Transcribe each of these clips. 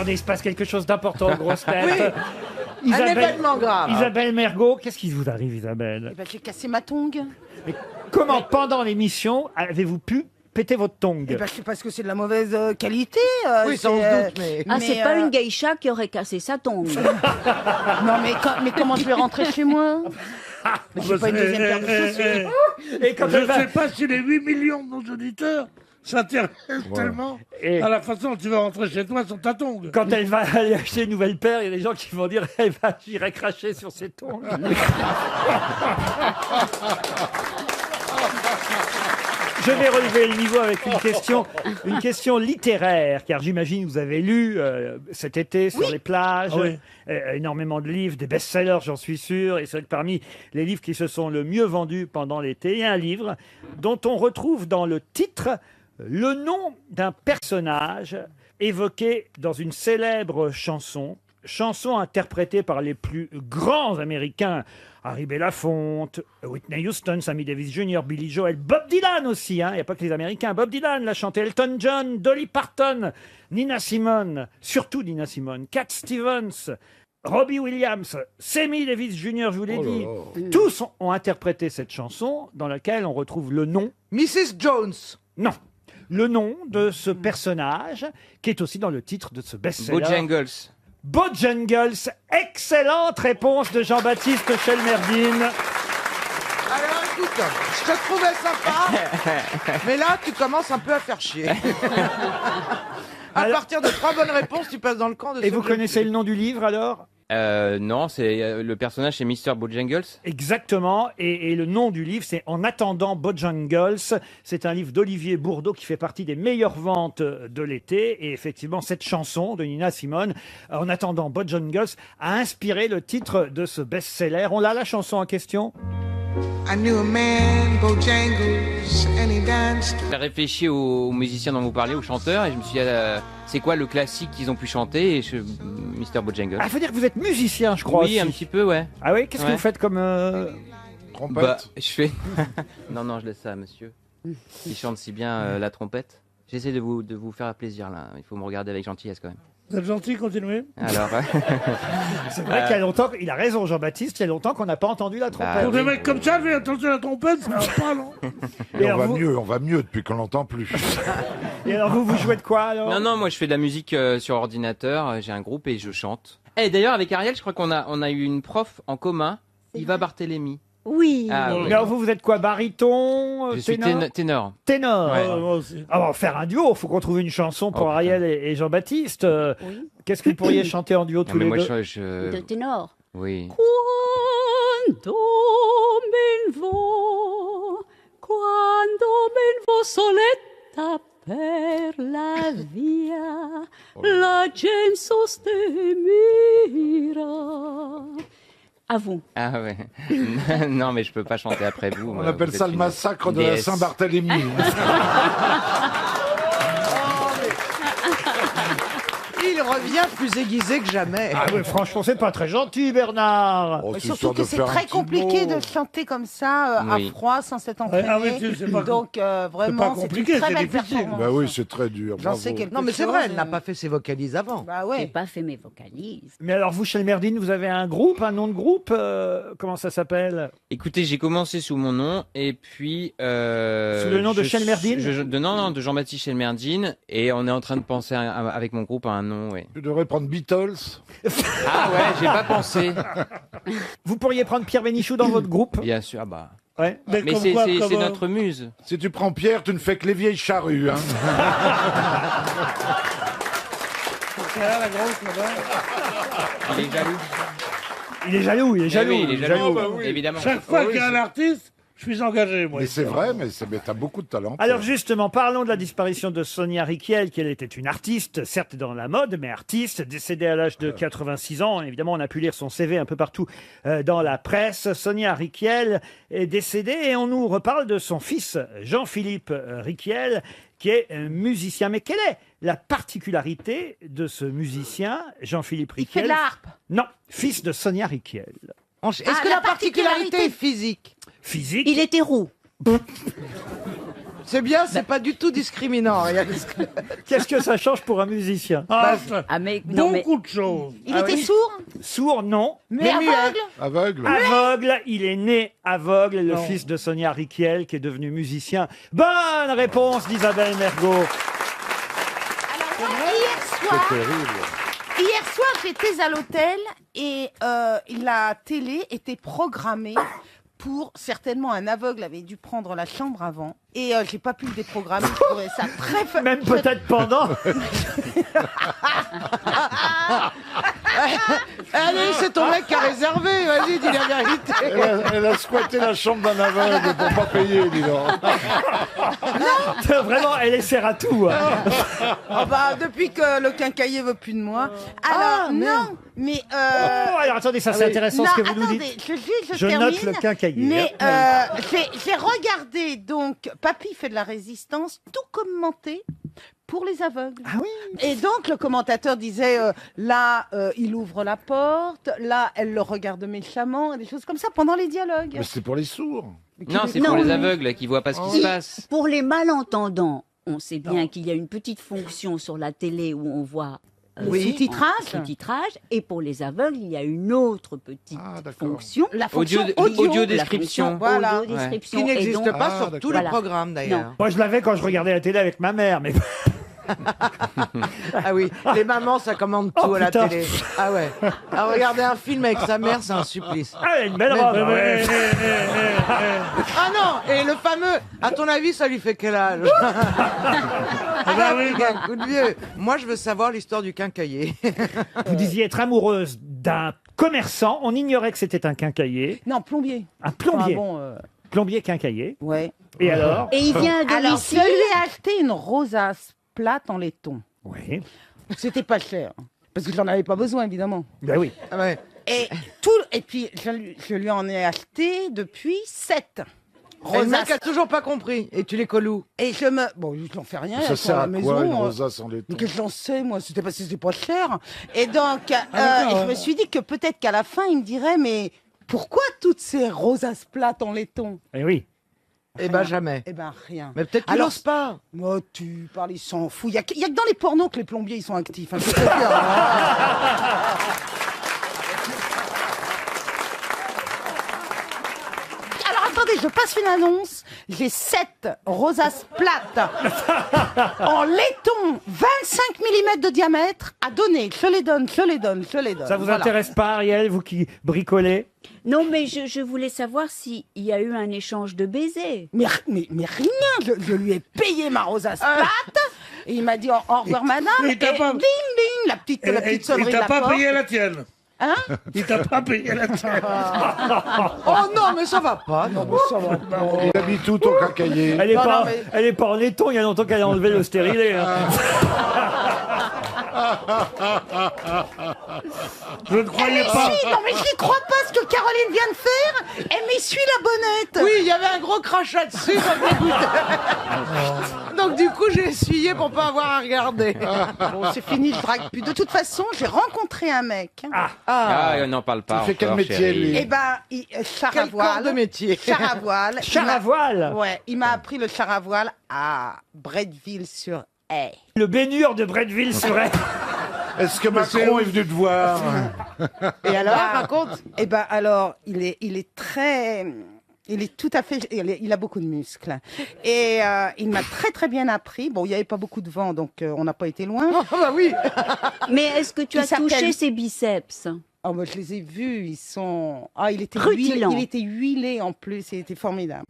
attendez, il se passe quelque chose d'important aux grosses têtes. Oui. Un événement grave. Isabelle Mergo, qu'est-ce qui vous arrive, Isabelle? Eh ben, j'ai cassé ma tongue. Mais comment, pendant l'émission, avez-vous pu péter votre tongue? Eh ben, c'est parce que c'est de la mauvaise qualité. Oui, sans doute, mais... Ah, c'est pas euh, une geisha qui aurait cassé sa tongue. Non, mais comment je vais rentrer chez moi? Mais j'ai pas une deuxième paire de chaussures. Et quand Je elle ne va- sais pas si les 8 millions de nos auditeurs s'intéressent tellement Et- à la façon dont tu vas rentrer chez toi sans ta tongue. Quand elle va aller acheter une nouvelle paire, il y a des gens qui vont dire eh ben, j'irai cracher sur ses tongs. Je vais relever le niveau avec une question littéraire, car j'imagine que vous avez lu cet été sur les plages Ah oui. énormément de livres, des best-sellers, j'en suis sûr, et c'est vrai que parmi les livres qui se sont le mieux vendus pendant l'été, il y a un livre dont on retrouve dans le titre le nom d'un personnage évoqué dans une célèbre chanson interprétée par les plus grands Américains, Harry Belafonte, Whitney Houston, Sammy Davis Jr., Billy Joel, Bob Dylan aussi, il n'y a pas que les Américains, Bob Dylan l'a chanté, Elton John, Dolly Parton, Nina Simone, surtout Nina Simone, Cat Stevens, Robbie Williams, Sammy Davis Jr., je vous l'ai dit, tous ont interprété cette chanson dans laquelle on retrouve le nom, Mrs. Jones. non, le nom de ce personnage qui est aussi dans le titre de ce best-seller. Bojangles. Bojangles, excellente réponse de Jean-Baptiste Chelmerdine. Alors écoute, je te trouvais sympa, mais là tu commences un peu à faire chier. À partir de 3 bonnes réponses, tu passes dans le camp de Et ceux vous que j'aime connaissez plus. le nom du livre alors? Non, c'est le personnage, c'est Mr. Bojangles. Exactement, et le nom du livre c'est En attendant Bojangles. C'est un livre d'Olivier Bourdeau qui fait partie des meilleures ventes de l'été, et effectivement cette chanson de Nina Simone, En attendant Bojangles, a inspiré le titre de ce best-seller. On l'a, la chanson en question? I knew a man, Bojangles, and he danced. J'ai réfléchi aux musiciens dont vous parlez, aux chanteurs, et je me suis dit, c'est quoi le classique qu'ils ont pu chanter, et Mr. Bojangles. Ah, faut dire que vous êtes musicien, je crois. Oui, aussi. un petit peu, ouais. Ah oui, qu'est-ce que Ouais. vous faites comme... Trompette. Bah, je fais. non, je laisse ça à monsieur. Il chante si bien la trompette. J'essaie de vous faire plaisir là. Il faut me regarder avec gentillesse quand même. Vous êtes gentil, continuez. Alors, C'est vrai qu'il y a longtemps, il a raison Jean-Baptiste, il y a longtemps qu'on n'a pas entendu la trompette. Pour des mecs comme ça, fais attention à la trompette, ça va pas, non? Et alors on va mieux depuis qu'on l'entend plus. Et alors vous jouez de quoi alors? non, moi je fais de la musique sur ordinateur. J'ai un groupe et je chante. Et d'ailleurs avec Ariel, je crois qu'on a eu une prof en commun, Yva Barthélémy. Oui. Ah, oui. Mais alors vous êtes quoi? Baryton? Je suis ténor? ténor. Ténor. Ouais. Moi aussi. Ah, on va faire un duo, faut qu'on trouve une chanson pour Oh, Ariel et Jean-Baptiste. Oui. Qu'est-ce que vous pourriez chanter en duo Non, tous mais les moi deux? je... De ténor. Oui. Quando m'en soletta per la via, la gente sosteneva. À vous. Ah ouais. non, mais je peux pas chanter après vous. On appelle ça le massacre de la déesse. Saint-Barthélemy. Il revient plus aiguisé que jamais. Ah oui, franchement, c'est pas très gentil, Bernard. Oh, Mais c'est surtout histoire que de c'est faire un très petit compliqué mot. de chanter comme ça, Oui. à froid, sans s'être entraîné. Ah oui, c'est pas- Donc vraiment, c'est une compliqué, très c'est belle difficile. performance. Bah oui, c'est très dur. J'en bravo. sais quelque Non mais c'est chose, vrai, elle n'a pas fait ses vocalises avant. Bah J'ai ouais. pas fait mes vocalises. Mais alors vous, Chelmerdine, vous avez un groupe, un nom de groupe comment ça s'appelle? Écoutez, j'ai commencé sous mon nom et puis... Sous le nom de Chelmerdine Non, de Jean-Baptiste Chelmerdine. Et on est en train de penser avec mon groupe à un nom, oui. Tu devrais prendre Beatles. Ah ouais, j'ai pas pensé. Vous pourriez prendre Pierre Bénichou dans votre groupe? Bien sûr, ah bah... Ouais. Mais comme c'est quoi, c'est- comme, c'est notre muse. Si tu prends Pierre, tu ne fais que les vieilles charrues. Hein. C'est là, la grosse, là-bas. Il est jaloux. Il est jaloux, il est Eh jaloux. oui, il est jaloux, Oh, bah oui. évidemment. Chaque fois Ah oui, qu'il y a un c'est- artiste, je suis engagé, moi. Mais c'est vrai, mais t'as beaucoup de talent. Alors justement, parlons de la disparition de Sonia Rykiel, qui elle était une artiste, certes dans la mode, mais artiste, décédée à l'âge de 86 ans. Évidemment, on a pu lire son CV un peu partout dans la presse. Sonia Rykiel est décédée et on nous reparle de son fils, Jean-Philippe Rykiel, qui est musicien. Mais quelle est la particularité de ce musicien, Jean-Philippe Il fait Rykiel? de la harpe. Non, fils de Sonia Rykiel. Est-ce que la particularité est physique? Physique. Il était roux. C'est bien, c'est pas du tout discriminant. Qu'est-ce que ça change pour un musicien? mais non, mais Beaucoup de choses. Il était sourd, Sourd, non. mais aveugle. Aveugle. Aveugle, il est né aveugle, le fils de Sonia Riquel, qui est devenu musicien. Bonne réponse d'Isabelle Mergo. Alors, moi, hier Terrible. soir, j'étais à l'hôtel et la télé était programmée pour, certainement, un aveugle avait dû prendre la chambre avant. Et j'ai pas pu le déprogrammer, je trouvais ça très... Même peut-être pendant. Allez, c'est ton mec qui a réservé, vas-y, dis la vérité. Elle a squatté la chambre d'un aveugle pour pas payer, dis donc. Vraiment, elle essaiera tout. Ah bah, depuis que le quincaillier veut plus de moi. Alors, non, mais... Oh, alors attendez, ça c'est intéressant ce que vous nous attendez, dites. je Je termine. note le quincaillier. Mais j'ai regardé, donc, Papy fait de la résistance, tout commenté pour les aveugles. Ah oui. Et donc, le commentateur disait, là, il ouvre la porte, là, elle le regarde méchamment, des choses comme ça, pendant les dialogues. Mais c'est pour les sourds. Non, c'est Non, pour les mais- aveugles qui voient pas ce qui se passe. pour les malentendants, on sait bien qu'il y a une petite fonction sur la télé où on voit Oui. Sous-titrage. sous-titrage, et pour les aveugles, il y a une autre petite Ah, d'accord. fonction. La fonction Audio audio. description. Voilà. Audio description. Qui Et n'existe donc- pas Ah, sur d'accord. tous les Voilà. programmes, d'ailleurs. Moi, je l'avais quand je regardais la télé avec ma mère, mais Ah oui, les mamans, ça commande tout Oh, à la putain. télé. Ah ouais. À regarder un film avec sa mère, c'est un supplice. ah, elle a une belle robe. Mais- ouais. Ah non, et le fameux, à ton avis, ça lui fait quel âge Ah bah oui, Un coup de vieux. Moi, je veux savoir l'histoire du quincaillier. Vous disiez être amoureuse d'un commerçant. On ignorait que c'était un quincaillier. Non, plombier. Un plombier. Ah bon, Plombier quincaillier. ouais. Et alors? Et il vient à Alors, je domicile. lui ai acheté une rosace plate en laiton. Oui. C'était pas cher. Parce que j'en avais pas besoin, évidemment. Ben oui. Ah ouais. Et puis, je lui en ai acheté depuis 7. Et le mec Rosaces. a toujours pas compris. Et tu les colles où? Et bon, je n'en fais rien. Ça elles sont sert à à la quoi, maison. une rosace en laiton? Mais que j'en sais, moi, c'était parce que c'était pas cher. Et donc, d'accord, je me suis dit que peut-être qu'à la fin, il me dirait, mais pourquoi toutes ces rosaces plates en laiton? Eh oui. Eh ben jamais. Eh ben, rien. Mais peut-être qu'il Alors- n'ose pas. Moi, tu parles, il s'en fout. Il y a que dans les pornos que les plombiers, ils sont actifs. Hein, je peux te dire, hein. Alors, attendez, je passe une annonce. J'ai 7 rosaces plates en laiton, 25 mm de diamètre à donner. Je les donne. Ça vous Voilà. intéresse pas, Ariel, vous qui bricolez? Non, mais je voulais savoir s'il y a eu un échange de baisers. Mais rien, je lui ai payé ma rosace plate. Et il m'a dit au revoir madame. il Et t'a pas- ding ding, la petite sonnerie Il de t'a la pas porte. payé la tienne. Hein? Il t'a pas payé la tienne. Oh non, mais ça va pas. Non, mais ça va pas. Il habite tout ton quincaillier. Elle est Non, pas, non, mais- elle est pas en laiton. Il y a longtemps qu'elle a enlevé le stérilet. hein. Je ne croyais pas. Non mais je n'y crois pas ce que Caroline vient de faire. Elle m'essuie la bonnette. Oui, il y avait un gros crachat dessus, ça me dégoûtait. Donc du coup, j'ai essuyé pour pas avoir à regarder. Bon, c'est fini, je drague plus. De toute façon, j'ai rencontré un mec. Ah, on n'en parle pas. Il fait quel encore, métier, chérie. lui? Eh ben, char à Quel corps voile. de métier. Char à voile. Char à voile. Ouais, il m'a appris le char à voile à Bretteville-sur-Haye. Le baignure de Bretteville-sur-Haye. Est-ce que Macron est venu te voir? Et alors, Bah, raconte. Eh ben alors, il est très... Il est tout à fait... Il a beaucoup de muscles. Et il m'a très très bien appris. Bon, il n'y avait pas beaucoup de vent, donc on n'a pas été loin. Ah bah oui. Mais est-ce que tu Il as touché s'appelle- ses biceps? Oh, moi, je les ai vus, ils sont... Ah, il était Rutilants. huilé en plus, il était formidable.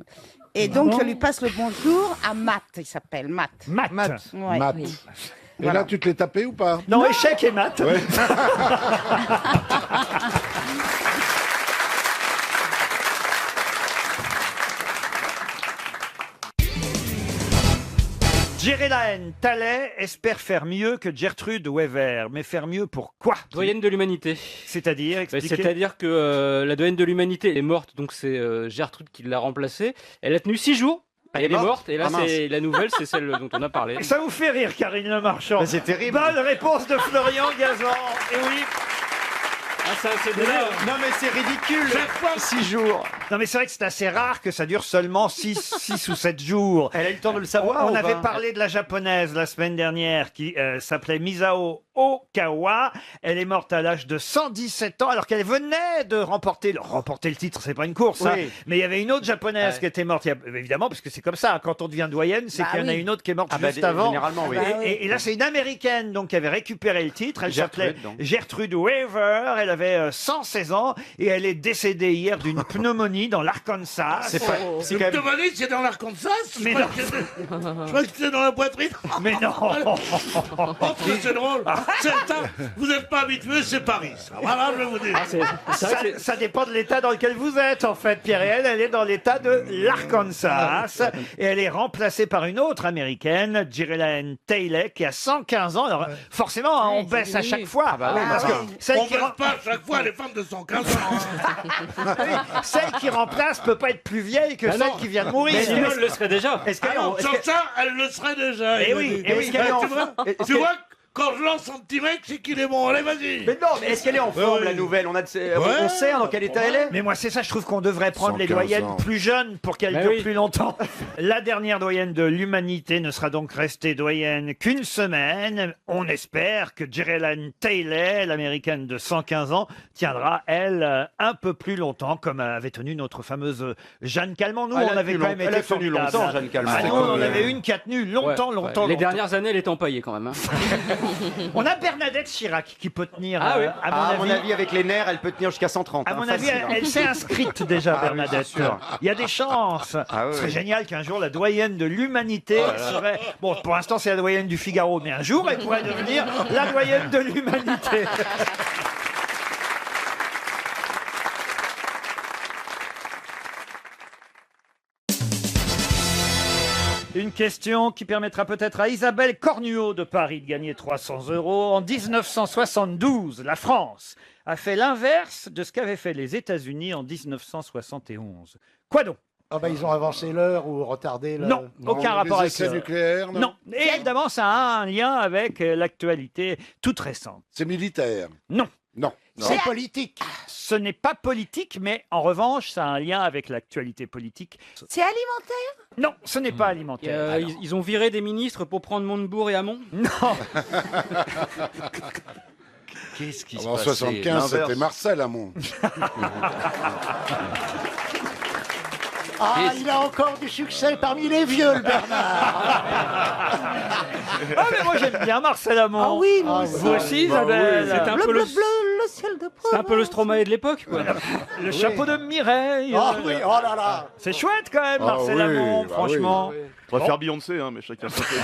Et donc, je lui passe le bonjour à Matt, il s'appelle Matt. Matt. Matt. Ouais. Matt. Oui. Et là, tu te l'es tapé ou pas? Non, échec et maths. Ouais. Jérélaine Tallet espère faire mieux que Gertrude Wever. Mais faire mieux pour quoi? Doyenne de l'humanité. C'est-à-dire, Bah, expliquez. C'est-à-dire que la doyenne de l'humanité est morte, donc c'est Gertrude qui l'a remplacée. Elle a tenu 6 jours. Et elle est morte, et là, Ah, mince. c'est la nouvelle, c'est celle dont on a parlé. Et ça vous fait rire, Karine Le Marchand. Bah, c'est terrible. Bonne réponse de Florian Gazan. Et oui. Ah, ça, c'est déjà... Non mais c'est ridicule. Chaque fois- 6 jours. Non, mais c'est vrai que c'est assez rare que ça dure seulement 6 ou 7 jours. Elle a eu le temps de le savoir. On ou avait pas parlé de la japonaise la semaine dernière qui s'appelait Misao Okawa. Elle est morte à l'âge de 117 ans alors qu'elle venait de remporter le titre. C'est pas une course, hein. Oui. Mais il y avait une autre japonaise qui était morte. Évidemment, parce que c'est comme ça. Quand on devient doyenne, c'est qu'il y en a une autre qui est morte juste avant. Généralement, oui. Et là, c'est une américaine donc qui avait récupéré le titre. Elle s'appelait Gertrude, donc. Gertrude Weaver. Elle avait 116 ans et elle est décédée hier d'une pneumonie dans l'Arkansas. C'est pas. C'est quand Le même. pneumonie, c'est dans l'Arkansas. Mais Je crois que c'était dans la poitrine. Mais non. Oh, c'est drôle. Vous n'êtes pas habitué, c'est Paris. Ça. Voilà, je vous dis. Ça dépend de l'état dans lequel vous êtes, en fait, Pierre. Et elle est dans l'état de l'Arkansas. Et elle est remplacée par une autre américaine, Gillian Taylor, qui a 115 ans. Alors, forcément, on baisse à chaque fois. Parce que celle On qui, ne pas à chaque fois les femmes de 115 ans. celle qui remplace peut pas être plus vieille que celle qui vient de mourir. Mais sinon, elle le serait déjà. Est-ce qu'elle est Ah en- non, est-ce sans que- ça, elle le serait déjà. Eh il oui, me dit. eh oui, est-ce qu'elle est en- Tu vois, est-ce tu que- vois, quand je lance un petit mec, c'est qu'il est bon. Allez, vas-y. Mais non, mais est-ce qu'elle est en forme, oui. la nouvelle? On Ouais. sait dans quel état elle est. Mais moi, c'est ça, je trouve qu'on devrait prendre les 115 doyennes ans. plus jeunes pour qu'elles Mais durent oui. plus longtemps. La dernière doyenne de l'humanité ne sera donc restée doyenne qu'une semaine. On espère que Gillian Taylor, l'américaine de 115 ans, tiendra, elle, un peu plus longtemps, comme avait tenu notre fameuse Jeanne Calment. Nous, Elle on a avait tenu quand même elle a été tenu longtemps, formidables. Jeanne Calment. Ah, nous, on en avait une qui a tenu longtemps, Ouais, longtemps, ouais. Les longtemps. dernières années, elle est empaillée quand même. Hein. On a Bernadette Chirac qui peut tenir, Ah oui. à mon avis, avec les nerfs, elle peut tenir jusqu'à 130. à hein, mon avis, facile, hein. elle s'est inscrite déjà, Ah oui, Bernadette. c'est sûr. Il y a des chances. Ah oui, Ce serait oui. génial qu'un jour la doyenne de l'humanité serait. Bon, pour l'instant, c'est la doyenne du Figaro, mais un jour, elle pourrait devenir la doyenne de l'humanité. Une question qui permettra peut-être à Isabelle Cornuau de Paris de gagner 300 €. En 1972, la France a fait l'inverse de ce qu'avaient fait les États-Unis en 1971. Quoi donc? Ah bah ils ont avancé l'heure ou retardé l'heure. Non, aucun rapport les avec essais nucléaires, Non, et évidemment, ça a un lien avec l'actualité toute récente. C'est militaire. Non. Non. C'est politique. Ce n'est pas politique, mais en revanche, ça a un lien avec l'actualité politique. C'est alimentaire? Non, ce n'est pas alimentaire. Ils ont viré des ministres pour prendre Montebourg et Hamon. Non. Qu'est-ce qui se En passe 75, c'était Marcel Hamon. Ah, il a encore du succès parmi les vieux, le Bernard. Ah, mais moi j'aime bien Marcel Hamon. Ah oui, moi aussi. Vous aussi, Isabelle. C'était un Bleu, peu bleu, le, bleu, le ciel de c'était un peu le Stromae de l'époque. Quoi. Le chapeau de Mireille. Ah oui, oh là là. C'est chouette quand même, Ah Marcel oui, Hamon, bah franchement. On va faire Beyoncé, hein, mais chacun son truc.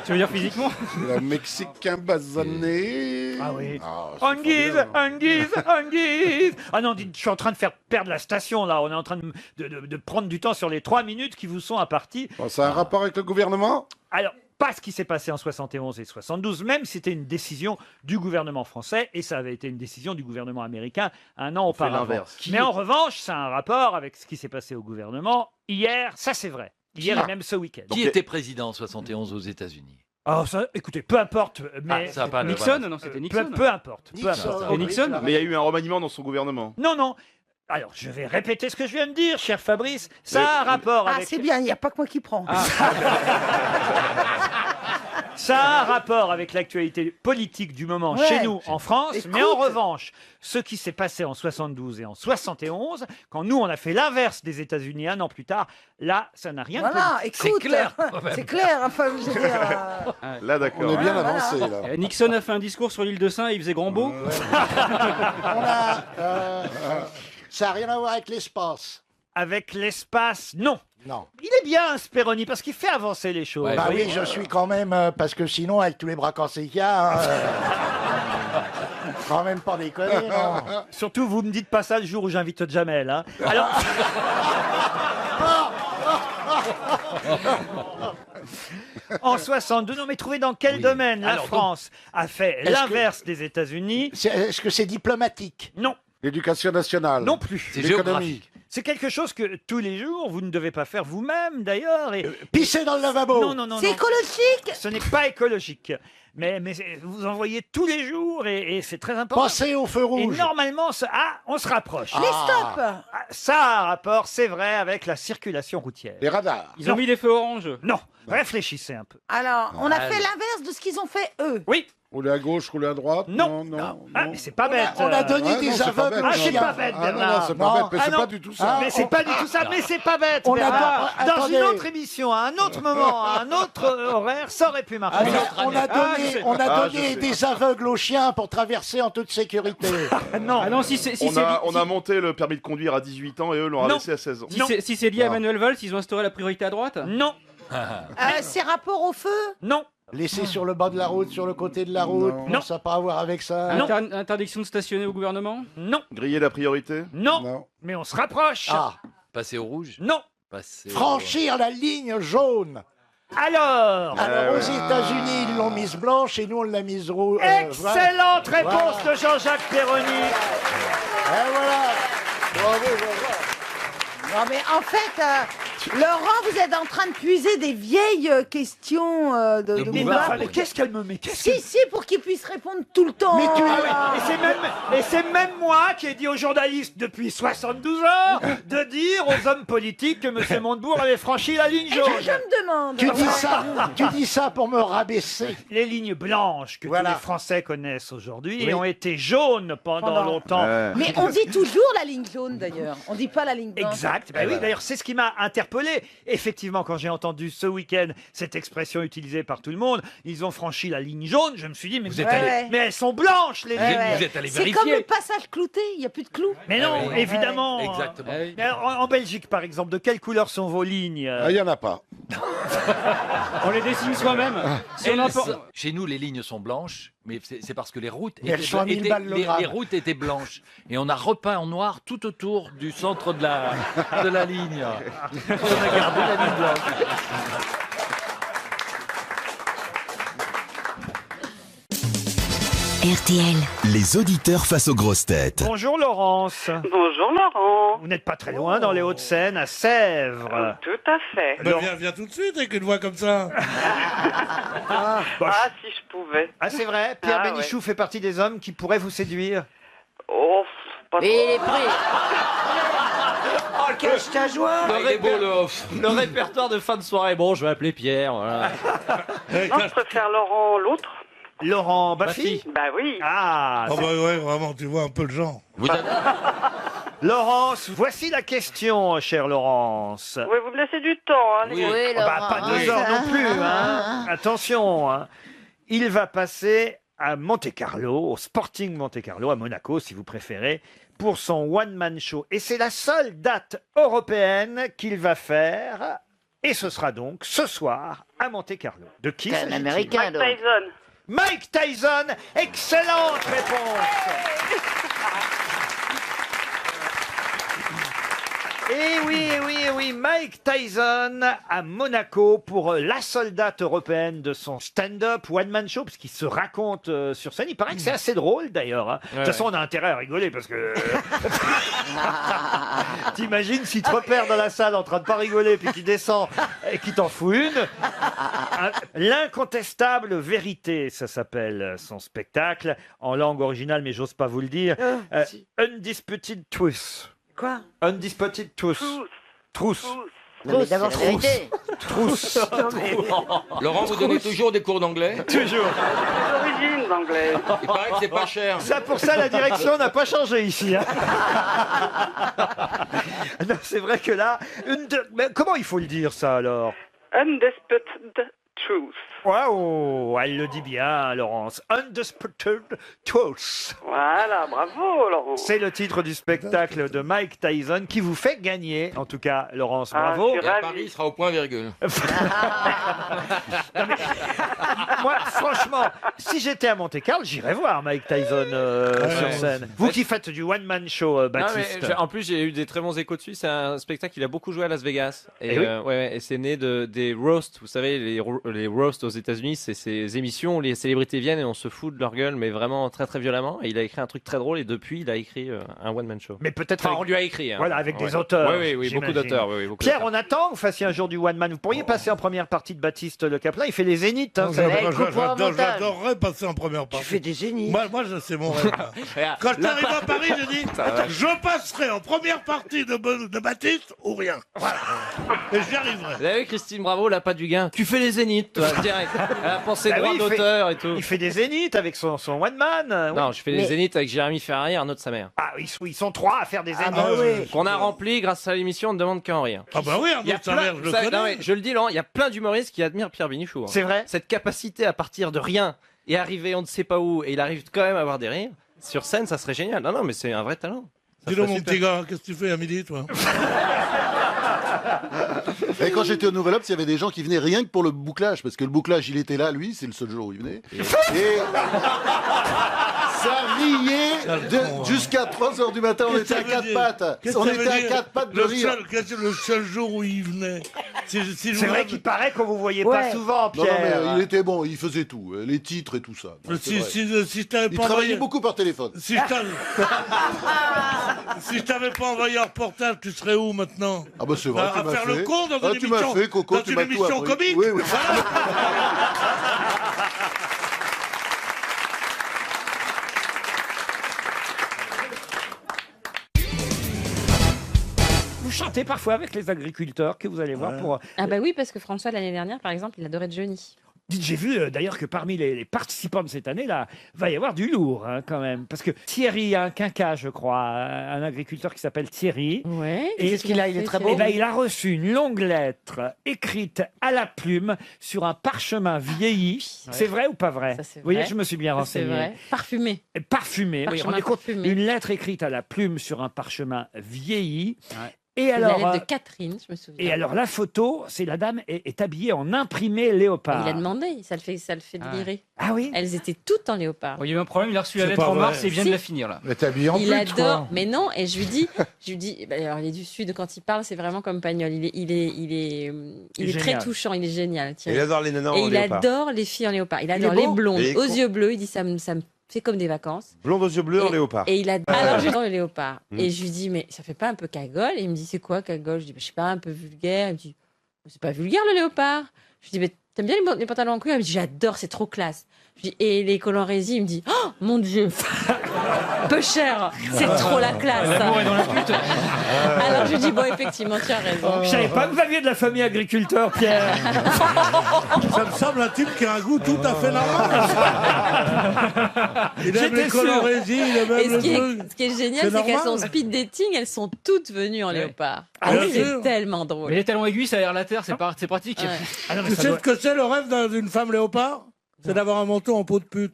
Tu veux dire physiquement? Le Mexicain basané. Ah oui. c'est Anguise, formidable. Anguise, Anguise. Ah non, dites, je suis en train de faire perdre la station là. On est en train de prendre du temps sur les 3 minutes qui vous sont imparties. Bon, ça a un rapport avec le gouvernement? Alors, pas ce qui s'est passé en 71 et 72, même si c'était une décision du gouvernement français et ça avait été une décision du gouvernement américain un an auparavant. l'inverse. Mais en revanche, ça a un rapport avec ce qui s'est passé au gouvernement hier, ça c'est vrai. Hier et même ce week-end. Qui était président en 71 aux États-Unis? Alors ça, écoutez, peu importe, mais ça a pas- Nixon? voilà. Non, c'était Nixon. peu importe. Peu Nixon. importe. Et Nixon? Mais il y a eu un remaniement dans son gouvernement. Non, non. Alors, je vais répéter ce que je viens de dire, cher Fabrice. Ça a un rapport Ah, avec... c'est bien, il n'y a pas que moi qui prends. Ça a un rapport avec l'actualité politique du moment Ouais. chez nous en France, Écoute. mais en revanche, ce qui s'est passé en 72 et en 71, quand nous on a fait l'inverse des États-Unis un an plus tard, là ça n'a rien de Voilà, politique. écoute. C'est clair, quand même. C'est clair, enfin, je veux dire. Là, On d'accord. est bien Voilà. avancé, là. Nixon a fait un discours sur l'île de Saint et il faisait grand beau. On a, ça n'a rien à voir avec l'espace. Avec l'espace, non. Non. Il est bien, Speroni, parce qu'il fait avancer les choses. Ouais. Bah oui, je suis quand même, parce que sinon, avec tous les bras cassés qu'il y a, quand même pas déconner, non. Surtout, vous me dites pas ça le jour où j'invite Jamel. Hein. Alors... En 62, non mais trouvez dans quel domaine la Alors, France a fait Est-ce l'inverse des États-Unis? Est-ce que c'est diplomatique? Non, L'éducation nationale. non plus. C'est L'économie. géographique. C'est quelque chose que tous les jours, vous ne devez pas faire vous-même d'ailleurs. Et Pisser dans le lavabo. Non. C'est écologique. Ce n'est pas écologique. Mais vous en voyez tous les jours et c'est très important. Pensez au feu rouge. Et normalement, on se rapproche. Les stops. Ça a un rapport, c'est vrai, avec la circulation routière. Les radars. Ils ont mis des feux orange. Non, réfléchissez un peu. Alors, on a fait l'inverse de ce qu'ils ont fait eux. Oui. Rouler à gauche, rouler à droite. Non. Ah, mais c'est pas bête. On a donné des aveugles aux c'est chiens. pas bête, Ah non, Bernard. c'est pas bête, mais c'est non. pas du tout ça. Mais c'est pas du tout ça, mais c'est pas bête. On a Bernard. pas- Dans attendez. une autre émission, à un autre moment, à un autre horaire, ça aurait pu marcher. On a donné, c'est- on a Ah, donné je sais. des aveugles aux chiens pour traverser en toute sécurité. Non. Ah non, si c'est si On a monté le permis de conduire à 18 ans et eux l'ont Non. abaissé à 16 ans. si c'est lié à Manuel Valls, ils ont instauré la priorité à droite. Non. C'est rapport au feu. Non. Laisser sur le bas de la route, sur le côté de la route. Non. Ça n'a pas à voir avec ça. Interdiction de stationner au gouvernement. Non. Griller la priorité. Non. Non. Mais on se rapproche. Ah. Passer au rouge. Non. Passer Franchir la ligne jaune. Alors. Alors aux États-Unis, ils l'ont mise blanche et nous on l'a mise rouge. Excellente réponse de Jean-Jacques Perroni. Et voilà. Bravo, bravo. Non, mais en fait, Laurent, vous êtes en train de puiser des vieilles questions de Mais, boulevard. mais qu'est-ce qu'elle me met Si, pour qu'il puisse répondre tout le temps. Mais tu es- Ah oui. Et c'est même moi qui ai dit aux journalistes depuis 72 ans de dire aux hommes politiques que M. Montebourg avait franchi la ligne Et jaune. je me demande. Tu dis ça pour me rabaisser. Les lignes blanches que Voilà. tous les Français connaissent aujourd'hui Oui. ont été jaunes pendant longtemps. Mais on dit toujours la ligne jaune d'ailleurs. On dit pas la ligne blanche. Exact. Ben oui, d'ailleurs, c'est ce qui m'a interpellé. Effectivement, quand j'ai entendu ce week-end cette expression utilisée par tout le monde, ils ont franchi la ligne jaune. Je me suis dit, mais, Vous êtes allé- mais elles sont blanches, les lignes. Vous êtes allé C'est comme vérifier. le passage clouté, il n'y a plus de clous. Mais non, Ah oui. évidemment. Exactement. Mais alors, en Belgique, par exemple, de quelle couleur sont vos lignes Ah, il n'y en a pas. On les dessine soi-même. Si on Elles, emporte- Chez nous, les lignes sont blanches, mais c'est parce que les routes Mais elles sont à 1000 balles le les gramme. routes étaient blanches. Et on a repeint en noir tout autour du centre de la ligne. On a gardé la ligne blanche. RTL. Les auditeurs face aux grosses têtes. Bonjour Laurence. Bonjour Laurent. Vous n'êtes pas très loin dans les Hauts-de-Seine, à Sèvres. Tout à fait. Ben, viens tout de suite avec une voix comme ça. Ah, si je pouvais. Ah, c'est vrai, Pierre Ah, Bénichou fait partie des hommes qui pourraient vous séduire. Oh, pas trop. Oh, cache ta joie. Le répertoire de fin de soirée. Bon, je vais appeler Pierre. Voilà. Non, je préfère Laurent l'autre. Laurent Baffy. Bah oui. Ah, Oh bah ouais, vraiment, tu vois un peu le genre. Laurence, voici la question, chère Laurence. Oui, vous me laissez du temps. Hein, les gars. Oh, bah, pas 2 heures non plus. Hein. Attention, hein. Il va passer à Monte-Carlo, au Sporting Monte-Carlo, à Monaco, si vous préférez, pour son one-man show. Et c'est la seule date européenne qu'il va faire. Et ce sera donc ce soir à Monte-Carlo. De qui Un s'agit-il? Américain, Mike Tyson. Mike Tyson, excellente réponse. Et oui, Mike Tyson à Monaco pour la seule date européenne de son stand-up one-man show, parce qu'il se raconte sur scène. Il paraît que c'est assez drôle d'ailleurs. Hein. De toute façon, on a intérêt à rigoler parce que. T'imagines s'il te repère dans la salle en train de pas rigoler, puis qu'il descend et qu'il t'en fout une. L'incontestable vérité, ça s'appelle son spectacle en langue originale, mais j'ose pas vous le dire. Undisputed Truth. Quoi? Undisputed Truth. Trousse. Non, mais d'abord, c'est la vérité. Trousse. Laurent, vous donnez toujours des cours d'anglais? Toujours. D'origine d'anglais. Il paraît que c'est pas cher. Ça, pour ça, la direction n'a pas changé ici. Hein. Non, c'est vrai que là, mais comment il faut le dire ça alors? Undisputed truth. Waouh, elle le dit bien, Laurence. Undisputed Truth. Voilà, bravo Laurent. C'est le titre du spectacle de Mike Tyson qui vous fait gagner, en tout cas, Laurence, bravo. je suis Et à ravi. Paris, il sera au point virgule. Moi, franchement, si j'étais à Monte-Carlo, j'irais voir Mike Tyson sur scène. Vous qui faites du one-man show, Non, mais Baptiste. en plus, j'ai eu des très bons échos dessus. C'est un spectacle qu'il a beaucoup joué à Las Vegas. Eh oui. Et c'est né des roasts. Vous savez, les roasts aux États-Unis, c'est ces émissions où les célébrités viennent et on se fout de leur gueule, mais vraiment très très violemment. Et il a écrit un truc très drôle et depuis, il a écrit un one-man show. Mais peut-être Enfin, avec- on lui a écrit. Hein. Voilà, avec des auteurs. Oui, beaucoup j'imagine. d'auteurs. Oui, beaucoup Pierre, d'auteurs. on attend que vous fassiez un jour du one man. Vous pourriez passer en première partie de Baptiste Le Caplin. Il fait les zéniths. Hein, vous savez. J'adorerais passer en première partie. Tu fais des génies. Moi, c'est mon rêve. Quand je suis arrivé à Paris, j'ai dit, je passerai en première partie de Baptiste ou rien. Voilà. Et j'y arriverai. Vous avez vu, Christine Bravo, là, pas du gain. Tu fais les zéniths, toi, direct. Elle a pensé Bah droit oui, d'auteur et tout. Il fait des zéniths avec son one man. Non, je fais les zéniths avec Jérémy Ferrari et Arnaud de sa mère. Ah, ils sont trois à faire des zéniths. Qu'on a rempli grâce à l'émission On ne demande qu'à en rire. Ah bah oui, Il y a Arnaud de sa plein- mère, je le ça- connais. non, mais je le dis, Laurent, il y a plein d'humoristes qui admirent Pierre Bénichou. hein. C'est vrai. Cette capacité à partir de rien et arriver on ne sait pas où, et il arrive quand même à avoir des rires. Sur scène, ça serait génial. Non, mais c'est un vrai talent. Ça Dis-le, serait mon super. petit gars, qu'est-ce que tu fais à midi, toi? Et quand j'étais au Nouvel Obs, il y avait des gens qui venaient rien que pour le bouclage, parce que le bouclage, il était là, lui, c'est le seul jour où il venait. Et ça riait jusqu'à 3h du matin, on était à quatre pattes. On était à quatre pattes de rire. Le seul jour où il venait. Si je C'est vrai vous- qu'il paraît qu'on vous voyait pas souvent, Non, Pierre. non, mais il était bon, il faisait tout, les titres et tout ça. Non, c'est vrai. Si je t'avais Il pas travaillait envoyé... beaucoup par téléphone. Si je t'avais pas envoyé un reportage, tu serais où maintenant? Ah bah c'est vrai, À tu m'as faire fait. le con dans Ah, une tu m'as émission, fait, Coco, dans tu une m'as tout émission appris. comique. Oui, oui. Vous chantez parfois avec les agriculteurs que vous allez voir pour. Ah bah oui, parce que François, l'année dernière, par exemple, il adorait Johnny. Dites, j'ai vu d'ailleurs que parmi les participants de cette année, là, va y avoir du lourd hein, quand même. Parce que Thierry a un quinca, je crois, un agriculteur qui s'appelle Thierry. Ouais. Et qu'est-ce qu'il a, il est très beau. Eh ben, il a reçu une longue lettre écrite à la plume sur un parchemin vieilli. Ouais. C'est vrai ou pas vrai? c'est Vous voyez, vrai. je me suis bien Ça, c'est renseigné. vrai. Parfumé. Parfumé, oui. Parchemin Rendez compte, parfumé. une lettre écrite à la plume sur un parchemin vieilli. Et C'est alors, la lettre de Catherine, je me souviens. et alors la photo, c'est la dame est habillée en imprimé léopard. Il a demandé, ça le fait délirer. Ah oui. Elles étaient toutes en léopard. Il y a eu un problème, il a reçu la C'est lettre pas en vrai. mars et il vient Si. de la finir là. Mais t'es habillé en Il pute, adore, quoi. mais non, et je lui dis, bah, alors il est du Sud, quand il parle, c'est vraiment comme Pagnol. Il est très génial. touchant, il est génial. Et il adore les nanas Et en il léopard. adore les filles en léopard. Il Il adore est les beau. blondes, Et il est aux con. yeux bleus. Il dit, ça me fait comme des vacances. Blonde aux yeux bleus en léopard. Et il adore alors, j'adore le léopard. Mm. Et je lui dis, mais ça fait pas un peu cagole? Et il me dit, c'est quoi cagole? Je dis, bah, je sais pas, un peu vulgaire. Il me dit, c'est pas vulgaire le léopard. Je lui dis, mais t'aimes bien les pantalons en cuir? Il me dit, j'adore, c'est trop classe. Je dis, et les collants résine? Il me dit, oh mon Dieu, peu cher, c'est trop la classe. L'amour est dans la pute. Alors je lui dis, bon, effectivement, tu as raison. Je savais pas que vous aviez de la famille agriculteur, Pierre. Ça me semble un type qui a un goût tout à fait normal. Il aime les J'étais sûr. colorésies, il aime Et le truc. ce qui est génial, C'est c'est qu'à son normal. speed dating, elles sont toutes venues en léopard. Ah Et oui, c'est sûr. tellement drôle. Mais les talons aiguilles, ça aère la terre, c'est pratique. Ouais. Ah non, mais Tu ça sais doit- ce que c'est le rêve d'une femme léopard? C'est d'avoir un manteau en peau de pute.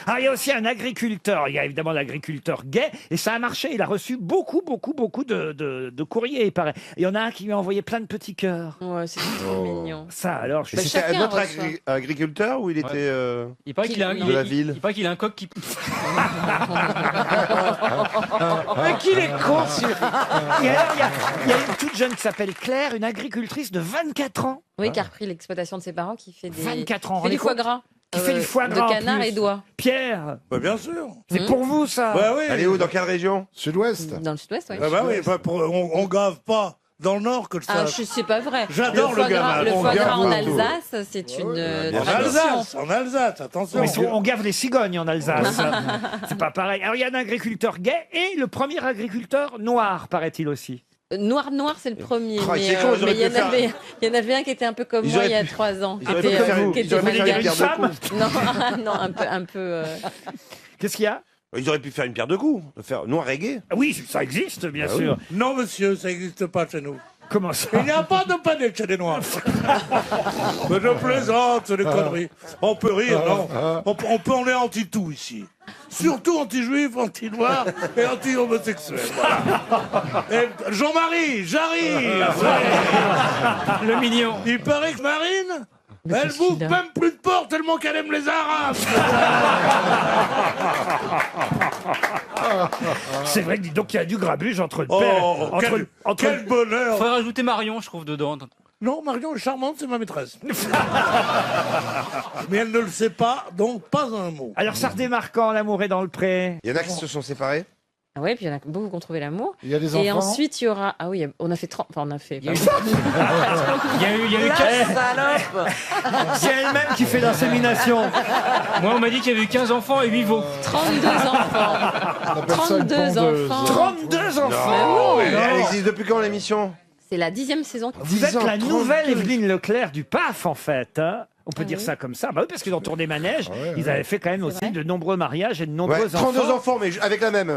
Ah, il y a aussi un agriculteur. Il y a évidemment l'agriculteur gay. Et ça a marché. Il a reçu beaucoup de courriers, il paraît. Il y en a un qui lui a envoyé plein de petits cœurs. Ouais, c'est trop mignon. Ça, alors, je Et suis c'était chacun un autre reçoit. agriculteur ou il était Il paraît qu'il a, de la ville? il paraît qu'il a un coq qui. Mais qu'il est con, celui-là. Et alors, il y a une toute jeune qui s'appelle Claire, une agricultrice de 24 ans. Oui, qui a repris l'exploitation de ses parents, qui fait des 24 ans, qui fait du rendez foie compte gras. Qui fait du foie gras. De en canard plus. et d'oie. Pierre, Bah, bien sûr. c'est pour vous, ça. Bah oui. Elle est où? Dans quelle région? Sud-Ouest. Dans le sud-ouest, oui. Ah bah oui, bah, on gave pas dans le Nord que je Ah, sache. c'est pas vrai. J'adore le foie gras. gavage. Le On foie gras gave en tout. Alsace, c'est une En tradition. Alsace, attention. Mais on gave les cigognes en Alsace. C'est pas pareil. Alors, il y a un agriculteur gay et le premier agriculteur noir, paraît-il aussi. Noir, c'est le premier. Oh, Mais c'est con, ils mais auraient il y en pu faire- avait, il y en avait un qui était un peu comme Ils moi auraient il y a pu- 3 ans. ils Qui auraient pu était, faire une- qui ils était auraient pu faire une vulgaire. pierre de coups. Non, un peu. Qu'est-ce qu'il y a? Ils auraient pu faire une pierre de coups, faire noir et gay. Ah oui, ça existe, bien Ah oui. sûr. Non, monsieur, ça n'existe pas chez nous. Comment ça? Il n'y a pas de panique chez les Noirs. Mais je plaisante, c'est des conneries. On peut rire, non? On est anti-tout ici. Surtout anti-juif, anti-noir et anti-homosexuel. Voilà. Et Jean-Marie, j'arrive. Le mignon. Il paraît que Marine, elle bouffe même plus de porc tellement qu'elle aime les Arabes. C'est vrai que dis donc qu'il y a du grabuge entre le Oh, père. quel bonheur. Faudrait rajouter Marion, je trouve, dedans. Non, Marion est charmante, c'est ma maîtresse. Mais elle ne le sait pas, donc pas un mot. Alors ça redémarre quand L'amour est dans le pré? Il y en a qui se sont séparés. Ah ouais, puis il y en a beaucoup qui ont trouvé l'amour. Il y a des Et enfants. ensuite, il y aura. Ah oui, on a fait 30. Enfin, on a fait. Il y a eu C'est elle-même qui fait l'insémination. Moi, on m'a dit qu'il y avait eu 15 enfants et 8 veaux. 32 enfants. 32 enfants. 32 enfants. Non, oui. elle existe depuis quand l'émission? C'est la 10e saison. Vous êtes la 32. nouvelle Evelyne Leclerc du PAF, en fait. Hein. On peut Ah dire oui. ça comme ça. Bah oui, parce qu'ils ont tourné manège. ouais, Ils ouais. avaient fait quand même aussi de nombreux mariages et de nombreux Ouais, 32 enfants, mais avec la même.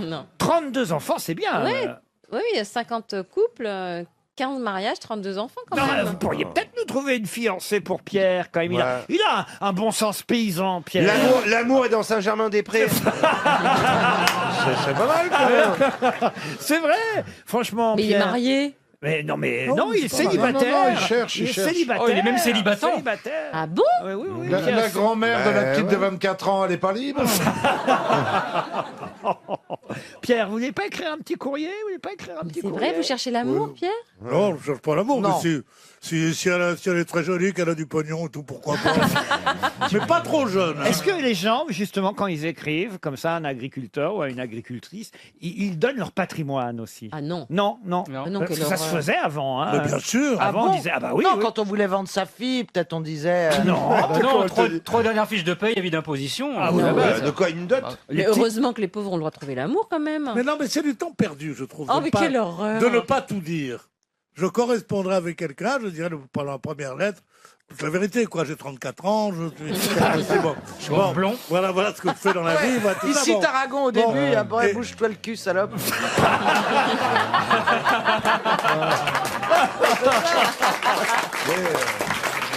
Non. 32 enfants, c'est bien. Ouais. Oui, il y a 50 couples, 15 mariages, 32 enfants quand Non, même. vous pourriez peut-être nous trouver une fiancée pour Pierre, quand même. Ouais. Il a un bon sens paysan, Pierre. L'amour est dans Saint-Germain-des-Prés. C'est pas mal, quand même. C'est vrai, franchement. Mais il est Pierre. marié. Mais non, Non, non, il est c'est pas mal. célibataire. Non, il cherche, il cherche. Célibataire. Oh, il est même célibatant. Célibataire. Ah bon? Oui, oui, oui. La Pierre. grand-mère de la petite ouais. de 24 ans, elle est pas libre. Pierre, vous voulez pas écrire un petit courrier? Vous voulez pas écrire un petit C'est courrier? vrai, vous cherchez l'amour, Pierre? Non, je cherche pas l'amour, Non. mais si elle est très jolie, qu'elle a du pognon et tout, pourquoi pas. Mais pas trop jeune. hein. Est-ce que les gens, justement, quand ils écrivent, comme ça, à un agriculteur ou à une agricultrice, ils donnent leur patrimoine aussi? Ah non. Non, non. Non. Ah non, Parce quelle que ça se horreur. faisait avant. Hein. Mais bien sûr. Avant, bon on disait, ah bah oui. non, oui. quand on voulait vendre sa fille, peut-être on disait. Non. Bah non, trois dernières fiches de paye, avis d'imposition. Ah c'est oui, la bah, base. De quoi, une dot? Les Mais petits- heureusement que les pauvres ont le droit de trouver l'amour quand même. Mais non, mais c'est du temps perdu, je trouve. Oh, de mais pas- quelle horreur. De ne pas tout dire. Je correspondrai avec quelqu'un, je dirais pendant la première lettre. C'est la vérité, quoi. J'ai 34 ans, je suis. C'est bon. Bon, blond. Voilà ce que je fais dans la vie. Voilà, tout ça, Ici, bon. Tarragon au Bon, début, et après, et- bouge-toi le cul, salope.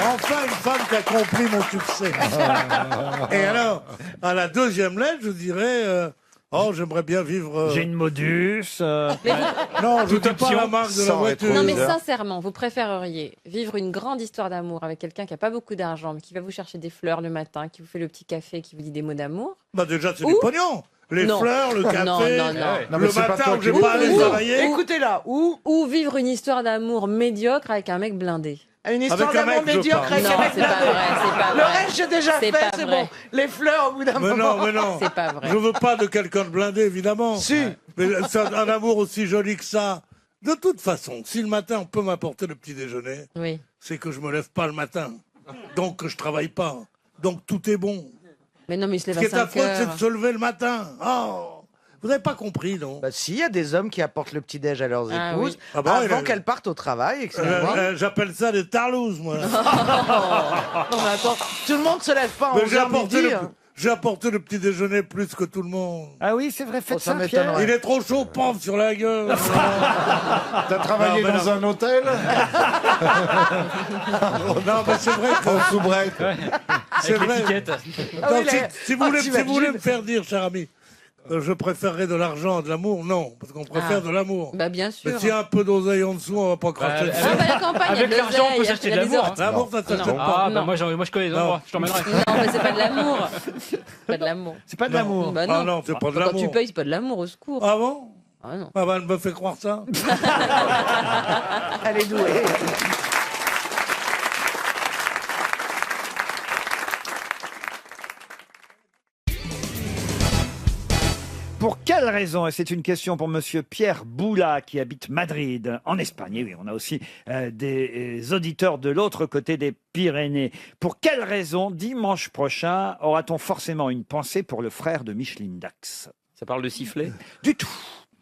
Enfin, une femme qui a compris mon succès. Et alors, à la deuxième lettre, je dirais oh, j'aimerais bien vivre. J'ai une modus. Non, je ne dis pas option, la marque de la sans voiture. Non mais sincèrement, vous préféreriez vivre une grande histoire d'amour avec quelqu'un qui a pas beaucoup d'argent, mais qui va vous chercher des fleurs le matin, qui vous fait le petit café, qui vous dit des mots d'amour? Bah, déjà, c'est Ou- du pognon. Les Non. fleurs, le café. Non, non, non. Non, mais Le c'est pas matin toi où j'ai qui- pas allé Ou- travailler. Écoutez là, Ou vivre une histoire d'amour médiocre avec un mec blindé? une histoire Avec un d'amour mec, je médiocre parle. avec Non, un mec c'est pas blindé. vrai, c'est pas Le vrai. reste, j'ai déjà C'est fait, pas c'est vrai. bon. Les fleurs, au bout d'un Mais moment. non, mais non. C'est pas vrai. Je veux pas de quelqu'un de blindé, évidemment. Si. Mais c'est un amour aussi joli que ça. De toute façon, si le matin on peut m'apporter le petit déjeuner, Oui. c'est que je me lève pas le matin. Donc que je travaille pas. Donc tout est bon. Mais non, mais il se Ce lève qui à est 5 affreux, c'est heures. de se lever le matin. Oh, vous n'avez pas compris, non? Bah si, il y a des hommes qui apportent le petit-déj à leurs Ah épouses oui. Ah bah, il avant a- qu'elles partent au travail, excusez-moi. J'appelle ça des tarlouses, moi. Non mais attends, tout le monde se lève pas en Mais j'ai 11h apporté, midi. j'ai apporté le petit déjeuner plus que tout le monde. Ah oui, c'est vrai, faites ça ça, m'étonnerait. Pierre. Il est trop chaud, pampe sur la gueule. T'as travaillé Non, mais dans non. un hôtel Non, mais c'est vrai que en soubrette. c'est Avec vrai. l'étiquette. Ah oui, Non, si, les- si vous Oh, voulez, si t'imagines vous voulez me faire dire, cher ami, je préférerais de l'argent à de l'amour, non, parce qu'on préfère Ah. de l'amour. Bah bien sûr. Mais s'il y a un peu d'oseille en dessous, on va pas cracher. Bah, dessus. Ah bah la campagne, il y a Avec de l'argent, on peut l'oseille, s'acheter il y de a des l'amour, orties. L'amour, ça s'achète Non. pas. Ah, bah moi, je connais les endroits, je t'emmènerai. Non, mais c'est pas de l'amour. C'est pas de l'amour. C'est pas de l'amour. Bah Ah non, c'est pas de Quand tu l'amour. payes, c'est pas de l'amour, au secours. Ah bon? Ah non. Ah bah, elle me fait croire ça. Elle est douée. Pour quelle raison, et c'est une question pour monsieur Pierre Boula qui habite Madrid, en Espagne, et oui, on a aussi des auditeurs de l'autre côté des Pyrénées. Pour quelle raison, dimanche prochain, aura-t-on forcément une pensée pour le frère de Micheline Dax? Ça parle de sifflet? Du tout.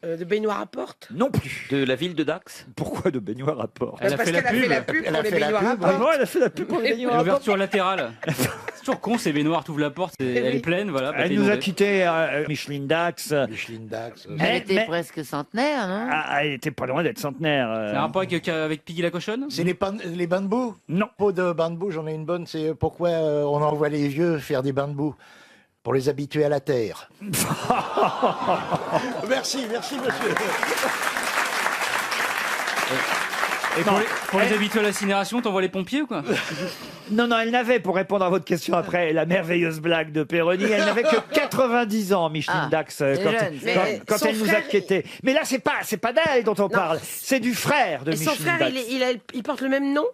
De baignoire à porte. Non plus. De la ville de Dax? Pourquoi de baignoire à port? Elle a Parce fait la qu'elle a fait pub. la pub Elle pour a les fait la baignoires à pub. Ah porte. bon, elle a fait la pub pour les baignoires à port. L'ouverture latérale. C'est toujours con ces baignoires, t'ouvres la porte, elle est pleine, voilà. Elle nous a quitté, Micheline Dax. Micheline Dax. Mais- Elle était mais- presque centenaire, non? Ah, elle était pas loin d'être centenaire. C'est un rapport avec Piggy la cochonne? C'est les bains de boue? Non. Pot de bains de boue, j'en ai une bonne. C'est pourquoi on envoie les vieux faire des bains de boue. Pour les habituer à la terre. Merci, merci monsieur. Et pour les habitués à l'incinération, t'envoies les pompiers ou quoi? Non, elle n'avait, pour répondre à votre question après la merveilleuse blague de Péroni, elle n'avait que 90 ans, Micheline Dax, quand elle nous a quittés. Mais là, c'est pas d'elle dont on parle, c'est du frère de Et son Micheline frère, Dax. il porte le même nom?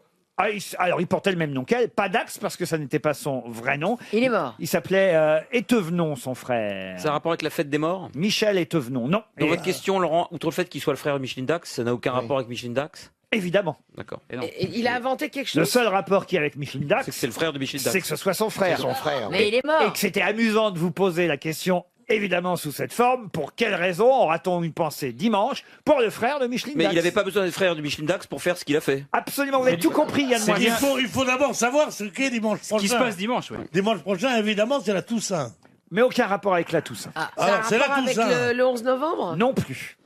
Alors, il portait le même nom qu'elle, pas Dax, parce que ça n'était pas son vrai nom. Il est mort. Il s'appelait Étevenon, son frère. Ça a un rapport avec la fête des morts? Michel Étevenon, non. Dans votre question, Laurent, outre le fait qu'il soit le frère de Micheline Dax, ça n'a aucun rapport avec Micheline Dax? Évidemment. D'accord. Et il a inventé quelque chose. Le seul rapport qu'il y a avec Micheline Dax, c'est que c'est le frère de Micheline Dax. c'est que ce soit son frère. C'est son frère. Mais il est mort. Et que c'était amusant de vous poser la question, évidemment sous cette forme. Pour quelle raison aura-t-on une pensée dimanche pour le frère de Micheline Mais Dax? il n'avait pas besoin d'être frère de Micheline Dax pour faire ce qu'il a fait. Absolument, vous avez tout compris, Yann Moix. Il faut d'abord savoir ce qu'est dimanche prochain. Ce qui se passe dimanche, oui. Dimanche prochain, évidemment, c'est la Toussaint. Mais aucun rapport avec la Toussaint. Ça a un c'est la rapport avec Toussaint. le 11 novembre? Non plus.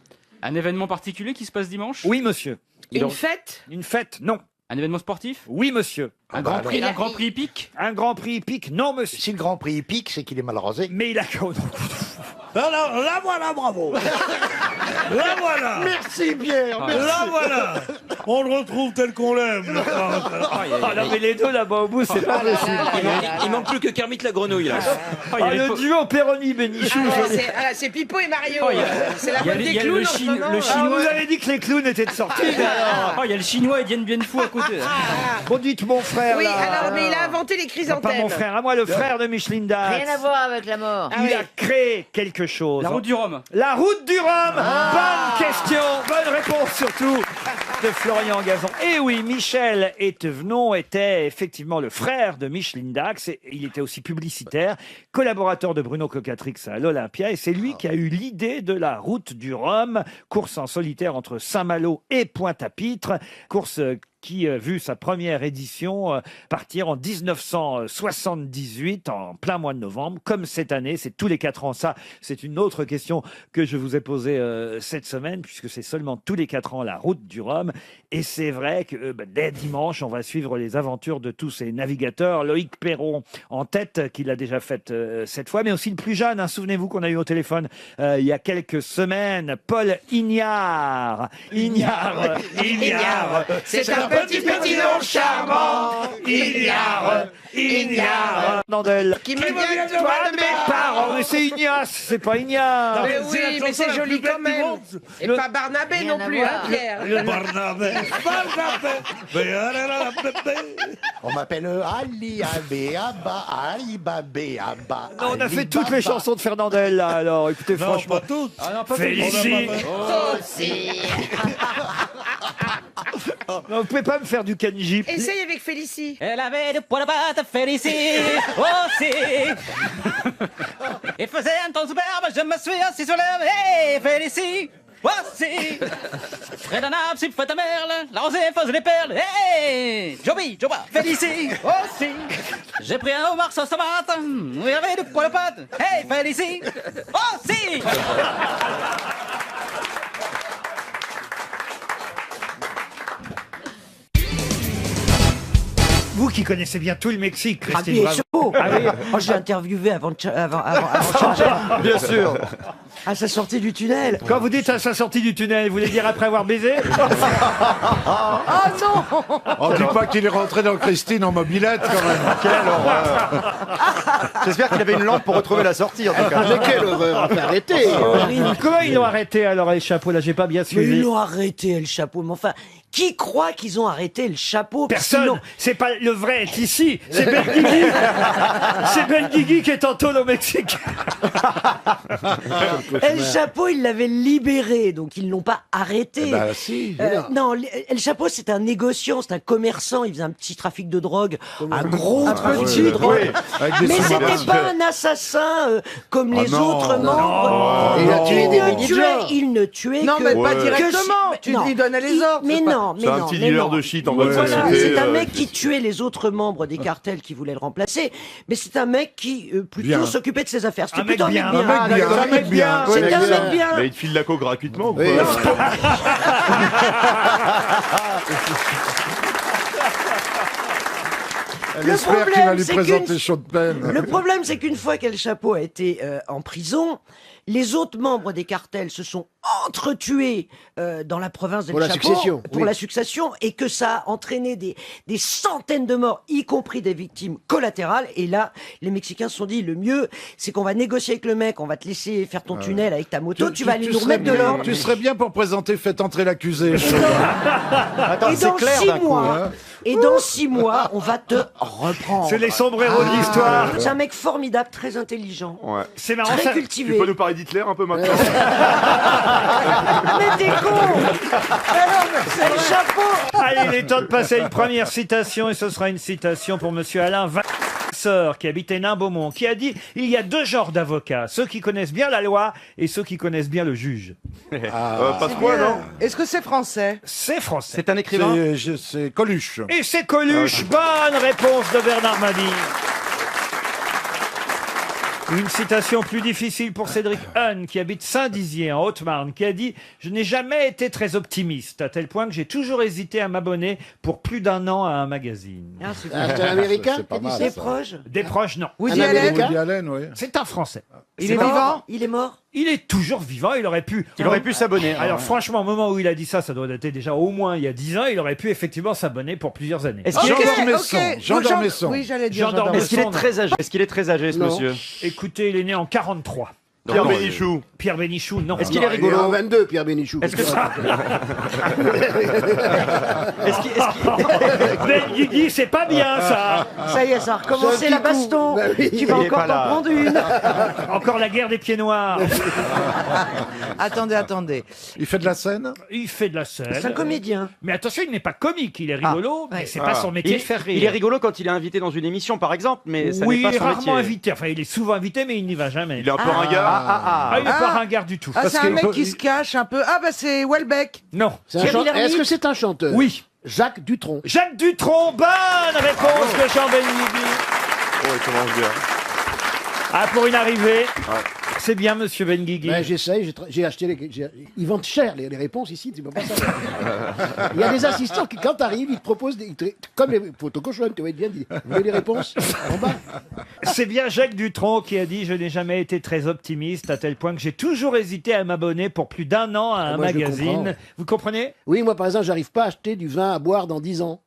Un événement particulier qui se passe dimanche? Oui, monsieur. Une fête? Une fête, non. Un événement sportif? Oui, monsieur. Un grand prix hippique? Un grand prix hippique, non, monsieur. Si le Grand Prix hippique, c'est qu'il est mal rasé. Mais il a... Là, voilà, bravo. Là, voilà. Merci, Pierre. Merci. Là, voilà. On le retrouve tel qu'on l'aime. Ah non, mais les deux là-bas au bout, c'est pas possible. Il manque plus que Kermit la grenouille là. Ah, le duo Péroni-Bénichou. C'est Pipo et Mario. Oh, il y a- C'est la il y a mode le- des il y a le clowns en ce Chine- moment. le Ah, Chinois. vous avez dit que les clowns étaient de sortie. mais alors... Oh, il y a le chinois et Dien Bien Phu à côté. Bon, dites mon frère. Oui, là. alors, mais il a inventé les Non, chrysanthèmes. pas mon frère, à moi, le frère de Micheline Dax. Rien à voir avec la mort. Il a créé quelque chose. La route du Rhum. La route du Rhum. Bonne question, bonne réponse surtout de Florian Gazan. Et oui, Michel Étevenon était effectivement le frère de Micheline Dax. Et il était aussi publicitaire, collaborateur de Bruno Cocatrix à l'Olympia. Et c'est lui qui a eu l'idée de la route du Rhum, course en solitaire entre Saint-Malo et Pointe-à-Pitre. Course qui a vu sa première édition partir en 1978, en plein mois de novembre, comme cette année. C'est tous les 4 ans. Ça, c'est une autre question que je vous ai posée cette semaine, puisque c'est seulement tous les 4 ans la route du Rhum. Et c'est vrai que dès dimanche, on va suivre les aventures de tous ces navigateurs. Loïc Perron en tête, qui l'a déjà faite cette fois, mais aussi le plus jeune. Hein, souvenez-vous qu'on a eu au téléphone il y a quelques semaines, Paul Ignard. Ignard. C'est un petit nom charmant. Ignard. Nandel. Qui me vient de Toi de mes parents. Mais c'est Ignace, c'est pas Ignard. Mais oui, mais c'est joli quand même. Et pas Barnabé non plus, hein, Pierre. Barnabé. On m'appelle Ali Abé Abba, Ali Babé Abba. Non, on a Ali fait toutes les Baba. chansons de Fernandel, là, alors. Écoutez, Non, franchement. pas toutes. Ah non, pas Félicie. Aussi. Non, vous pouvez pas me faire du Kenji. Essaye avec Félicie. Elle avait de poils à patte, Félicie aussi. Et faisait un temps superbe, je me suis assis sur l'herbe. Hey, Félicie aussi. Près d'un arbre, s'il faut ta merle, la rosée faisait des perles. Hey, Joby, Joba, Félicie aussi. J'ai pris un homard sans tomate, il y avait de poils à patte. Hey, Félicie aussi. Vous qui connaissez bien tout le Mexique, Ah, Christine bien Bravo. sûr. Ah oui. Oh, j'ai interviewé avant de changer. Bien sûr. À sa sortie du tunnel. Quand vous dites à sa sortie du tunnel, vous voulez dire après avoir baisé? Ah non. On dit pas qu'il est rentré dans Christine en mobilette quand même. Quelle horreur. J'espère qu'il avait une lampe pour retrouver la sortie en tout cas. Mais quelle horreur, arrêtez. Comment ils l'ont arrêté alors les chapeaux? Là, j'ai pas bien Mais suivi. ils l'ont arrêté le chapeau. Mais enfin, qui croit qu'ils ont arrêté le chapeau? Personne. Sinon- C'est pas le vrai est ici. C'est Ben Guigui. C'est Ben Guigui qui est en tôle au Mexique. El Chapo, ils l'avaient libéré, donc ils l'ont pas arrêté. Eh ben, si, voilà. Non, El Chapo, c'est un négociant, c'est un commerçant. Il faisait un petit trafic de drogue, un gros trafic de drogue. Oui, avec des Mais sous-marins. c'était pas un assassin comme les non, autres non, membres. non. Il Il a tué des tuait, il ne tuait Non, que. mais pas que- directement. Tu non. lui donnais les ordres. Mais c'est pas- non, mais C'est un non, petit mais dealer non. de shit en mode Voilà, société. c'est un mec qui tuait les autres membres des cartels qui voulaient le remplacer, mais c'est un mec qui plutôt Bien. s'occupait de ses affaires. C'était Un mec plutôt bien. un mec bien. Un mec bien, d'accord, un mec bien. C'est Ouais, un ouais. mec bien. Mais il te file la coke gratuitement ou quoi? Oui. Elle Le espère qu'il va problème, lui c'est présenter qu'une- chaud de peine. Le problème, c'est qu'une fois qu'El Chapo a été en prison, les autres membres des cartels se sont entretués dans la province d'El Pour la Chapo succession, pour oui. la succession, et que ça a entraîné des centaines de morts, y compris des victimes collatérales. Et là, les Mexicains se sont dit, le mieux, c'est qu'on va négocier avec le mec, on va te laisser faire ton tunnel avec ta moto, tu vas aller nous serais remettre de bien- l'ordre. Tu serais bien pour présenter Faites entrer l'accusé. Attends, et dans 6 mois, et dans 6 mois, on va te reprendre. C'est les sombreros de l'histoire. C'est un mec formidable, très intelligent. Ouais. C'est marrant, Très ça- cultivé. Tu peux nous parler d'Hitler un peu maintenant Ah, mais t'es con. Alors, c'est le chapeau. Allez, il est temps de passer à une première citation, et ce sera une citation pour monsieur Alain Vasseur, qui habite Hénin-Beaumont, qui a dit « Il y a deux genres d'avocats, ceux qui connaissent bien la loi et ceux qui connaissent bien le juge. Pasqua, non Est-ce que c'est français? C'est français. C'est un écrivain. C'est Coluche. Et c'est Coluche. Bonne réponse de Bernard Mabille. Une citation plus difficile pour Cédric Hahn, qui habite Saint-Dizier, en Haute-Marne, qui a dit « Je n'ai jamais été très optimiste, à tel point que j'ai toujours hésité à m'abonner pour plus d'un an à un magazine. Ah, c'est C'est un Américain C'est pas qui a dit mal, ça. Des proches. Des proches, non. Woody Un Allen? Américain. Woody Allen, oui. C'est un Français. Il est vivant? Il est mort. Il est toujours vivant, il aurait pu... Il aurait pu s'abonner. Alors franchement, au moment où il a dit ça, ça doit dater déjà au moins il y a 10 ans, il aurait pu effectivement s'abonner pour plusieurs années. Est-ce qu'il Ok, est- Jean d'Ormesson. ok. Jean Jean- d'Ormesson. Oui, j'allais dire Jean Jean d'Ormesson. Est-ce qu'il est non. très âgé Est-ce qu'il est très âgé, ce Non. monsieur Écoutez, il est né en 43. Pierre Bénichou. Pierre Bénichou, non. Est-ce qu'il est Il est en rigolo 22, Pierre Bénichou. Est-ce que ça Benguigui, c'est pas bien ça. Ça y est, ça a recommencé C'est un la petit coup. baston. Bah oui. Tu vas Il est encore pas t'en là. prendre une. Encore la guerre des pieds noirs. Attendez. Il fait de la scène. Il fait de la scène. C'est un comédien. Mais attention, il n'est pas comique, il est rigolo, mais c'est pas Ah. son métier de faire rire. Il est rigolo quand il est invité dans une émission, par exemple, mais ça Oui, n'est il pas est son rarement métier. invité. Enfin, il est souvent invité, mais il n'y va jamais. Il est un peu ringard. Ah, il n'est pas Ah. ringard du tout. Ah, c'est un qu'il mec peut- qui se cache un peu. Ah, bah c'est Welbeck. Non. C'est un Thierry chan- Lhermitte. Est-ce que c'est un chanteur? Oui. Jacques Dutronc. Jacques Dutronc, bonne réponse de Jean Benguigui. Oh, il commence bien. Ah, pour une arrivée. C'est bien, monsieur Benguigui. Ben, j'essaye, j'ai acheté ils vendent cher les réponses ici, tu peux pas savoir. Il y a des assistants qui, quand t'arrives, ils te proposent, comme les photos cochonnes, tu vas être bien dit. Vous voulez les réponses en bas? C'est bien Jacques Dutronc qui a dit « Je n'ai jamais été très optimiste, à tel point que j'ai toujours hésité à m'abonner pour plus d'un an à un moi, je le magazine. comprends. » Vous comprenez? Oui, moi par exemple, j'arrive pas à acheter du vin à boire dans 10 ans.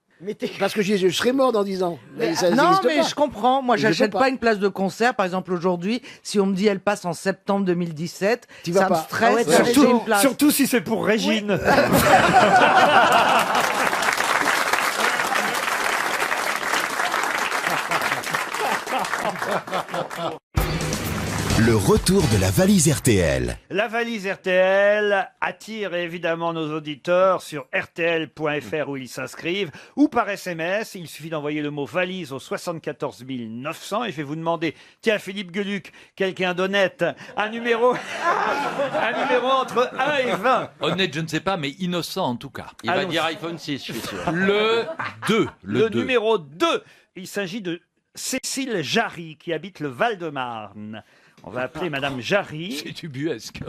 Parce que je serais mort dans 10 ans. Ça non, existe mais pas. je comprends. Moi, Je j'achète peux pas pas. une place de concert. Par exemple, aujourd'hui, si on me dit elle passe en septembre 2017, Tu vas ça me pas. stresse. Ah ouais, d'acheter Surtout, une place. surtout si c'est pour Régine. Le retour de la valise RTL. La valise RTL attire évidemment nos auditeurs sur rtl.fr où ils s'inscrivent ou par SMS. Il suffit d'envoyer le mot valise au 74 900 et je vais vous demander, tiens Philippe Gueluc, quelqu'un d'honnête, un numéro entre 1 et 20. Honnête, je ne sais pas, mais innocent en tout cas. Il va Allons-y. dire iPhone 6, je suis sûr. Le 2. Le 2. numéro 2, il s'agit de Cécile Jarry qui habite le Val-de-Marne. On va appeler Madame Jarry. C'est ubuesque.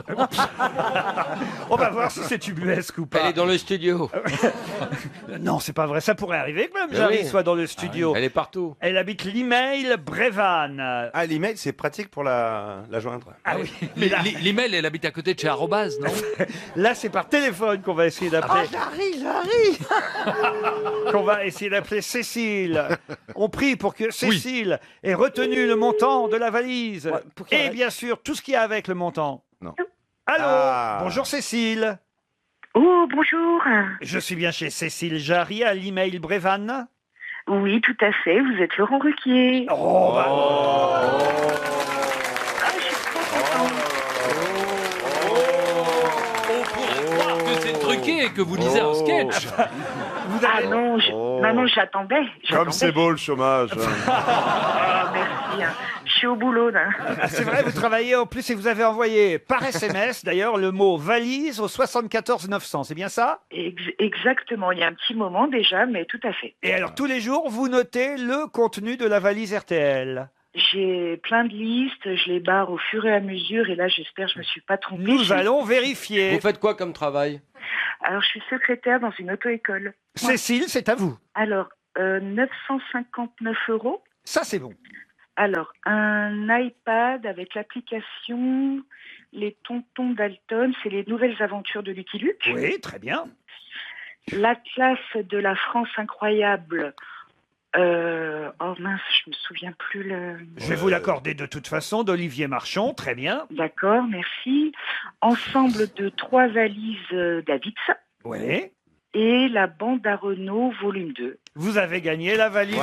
On va voir si c'est ubuesque ou pas. Elle est dans le studio. Non, c'est pas vrai. Ça pourrait arriver que Mme Mais Jarry oui. soit dans le studio. Elle est partout. Elle habite l'email Brévannes. Ah, l'email, c'est pratique pour la joindre. Ah oui. Mais là, L'email, elle habite à côté de chez Arrobase, non là, c'est par téléphone qu'on va essayer Oh, d'appeler. j'arrive. Qu'on va essayer d'appeler Cécile. On prie pour que Cécile ait retenu le montant de la valise. Et bien sûr, tout ce qu'il y a avec le montant. Non. Allô. Ah. Bonjour Cécile. Oh, bonjour. Je suis bien chez Cécile Jarry à l'email Brévannes. Oui, tout à fait. Vous êtes Laurent Ruquier. Oh, bah. Ah, je suis trop contente. On pourrait croire que c'est truqué et que vous lisez un sketch. Ah non, non, j'attendais. Comme c'est beau le chômage. Ah, merci. Hein. Je suis au boulot, là. Ah, c'est vrai, vous travaillez en plus et vous avez envoyé par SMS d'ailleurs le mot valise au 74 900, c'est bien ça? Exactement. Il y a un petit moment déjà, mais tout à fait. Et alors tous les jours, vous notez le contenu de la valise RTL. J'ai plein de listes, je les barre au fur et à mesure, et là, j'espère que je me suis pas trompée. Nous allons vérifier. Vous faites quoi comme travail? Alors, je suis secrétaire dans une auto-école. Cécile, c'est à vous. Alors, 959 €. Ça, c'est bon. Alors, un iPad avec l'application Les Tontons Dalton, c'est les nouvelles aventures de Lucky Luke. Oui, très bien. L'Atlas de la France incroyable. Oh mince, je me souviens plus le... Je vais vous l'accorder de toute façon, d'Olivier Marchand, très bien. D'accord, merci. Ensemble de 3 valises Davids. Oui. Et la bande à Renault, volume 2. Vous avez gagné la valise.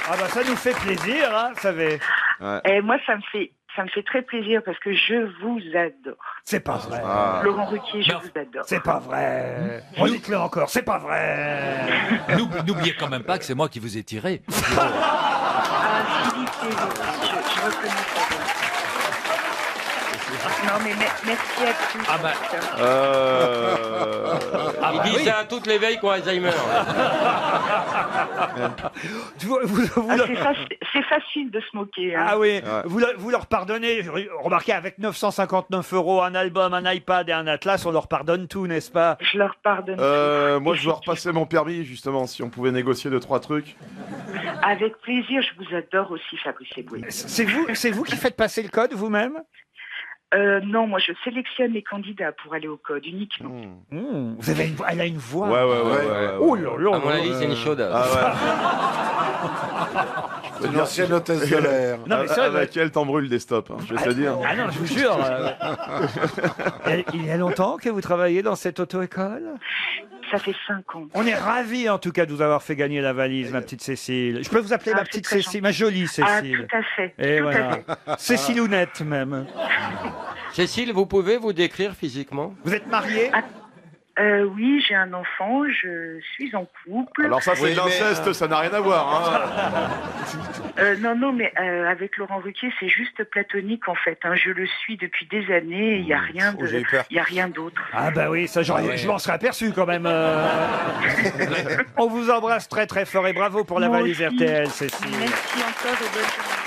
Ah bah ça nous fait plaisir, hein, vous savez. Et moi, ça me fait très plaisir parce que je vous adore. C'est pas vrai. Laurent Ruquier, je vous adore. C'est pas vrai. Redites-le encore, c'est pas vrai. N'oubliez quand même pas que c'est moi qui vous ai tiré. Ah, Philippe, je reconnais ça. Non, mais merci à tous. Ah bah. Il dit ça à toutes les veilles qui ont Alzheimer. C'est facile de se moquer. Hein. Ah oui, vous leur pardonnez. Remarquez, avec 959 €, un album, un iPad et un Atlas, on leur pardonne tout, n'est-ce pas? Je leur pardonne Moi, je dois repasser mon permis, justement, si on pouvait négocier 2-3 trucs. Avec plaisir, je vous adore aussi, Fabrice Eboué. C'est vous qui faites passer le code vous-même? Non, moi je sélectionne les candidats pour aller au code uniquement. Vous avez elle a une voix. Ouais. Oh là là. À mon avis, c'est une chaude. C'est une ancienne hôtesse de l'air. Non, mais c'est vrai, avec elle, t'en brûles des stops, hein, je vais te dire. Ah non, je vous jure. Il y a longtemps que vous travaillez dans cette auto-école? Ça fait 5 ans. On est ravis en tout cas de vous avoir fait gagner la valise, ma petite Cécile. Je peux vous appeler ma petite très Cécile, ma jolie Cécile. Ah, tout à fait. Et tout voilà. à fait. Cécilounette même. Cécile, vous pouvez vous décrire physiquement? Vous êtes mariée? Oui, j'ai un enfant, je suis en couple. Alors ça, c'est de l'inceste, ça n'a rien à voir. Hein. Non, mais avec Laurent Ruquier, c'est juste platonique en fait. Hein. Je le suis depuis des années, il n'y a rien d'autre. Ah bah oui, ça je m'en serais aperçu quand même. On vous embrasse très très fort et bravo pour la Moi valise aussi. RTL, Cécile. Merci encore et bonne journée.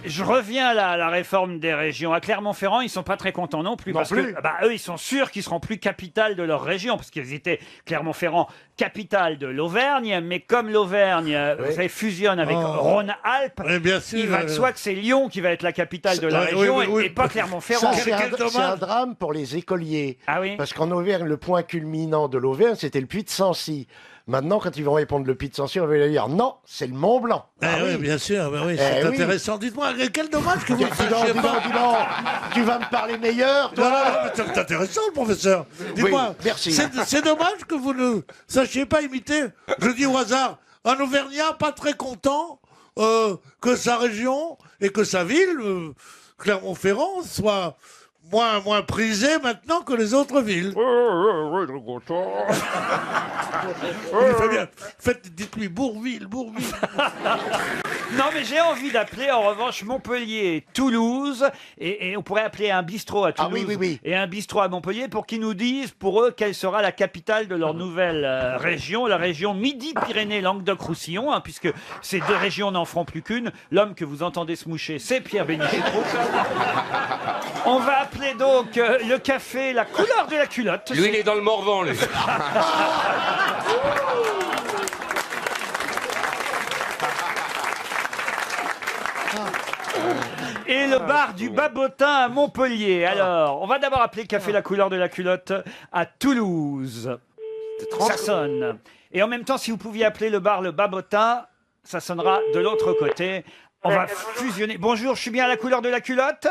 Je reviens à la réforme des régions. À Clermont-Ferrand, ils sont pas très contents non plus. Parce que eux, ils sont sûrs qu'ils seront plus capitale de leur région. Parce qu'ils étaient Clermont-Ferrand, capitale de l'Auvergne. Mais comme l'Auvergne, vous savez, fusionne avec Rhône-Alpes, il va de soi que c'est Lyon qui va être la capitale de la région et pas Clermont-Ferrand. C'est un drame pour les écoliers. Ah oui? Parce qu'en Auvergne, le point culminant de l'Auvergne, c'était le Puy de Sancy. Maintenant, quand ils vont répondre le Puy de Sancy, on va leur dire non, c'est le Mont Blanc. Oui, bien sûr, c'est intéressant. Dites-moi, quel dommage que vous ne sachiez pas. Tu vas me parler meilleur, toi. Non, c'est intéressant, le professeur. Dites-moi, merci. C'est dommage que vous ne sachiez pas imiter, je dis au hasard, un Auvergnat pas très content que sa région et que sa ville, Clermont-Ferrand, soit moins prisée maintenant que les autres villes. Il fait bien. Dites-lui Bourville. Non, mais j'ai envie d'appeler en revanche Montpellier et Toulouse. Et on pourrait appeler un bistrot à Toulouse et un bistrot à Montpellier pour qu'ils nous disent, pour eux, quelle sera la capitale de leur nouvelle région, la région Midi-Pyrénées-Languedoc-Roussillon, hein, puisque ces deux régions n'en feront plus qu'une. L'homme que vous entendez se moucher, c'est Pierre Bénichou. On va appeler donc le café La Couleur de la Culotte. Lui, il est dans le Morvan, lui. Et le bar du Babotin à Montpellier. Alors, on va d'abord appeler Café La Couleur de la Culotte à Toulouse. Ça sonne. Et en même temps, si vous pouviez appeler le bar le Babotin, ça sonnera de l'autre côté. On va fusionner. Bonjour, je suis bien à La Couleur de la Culotte?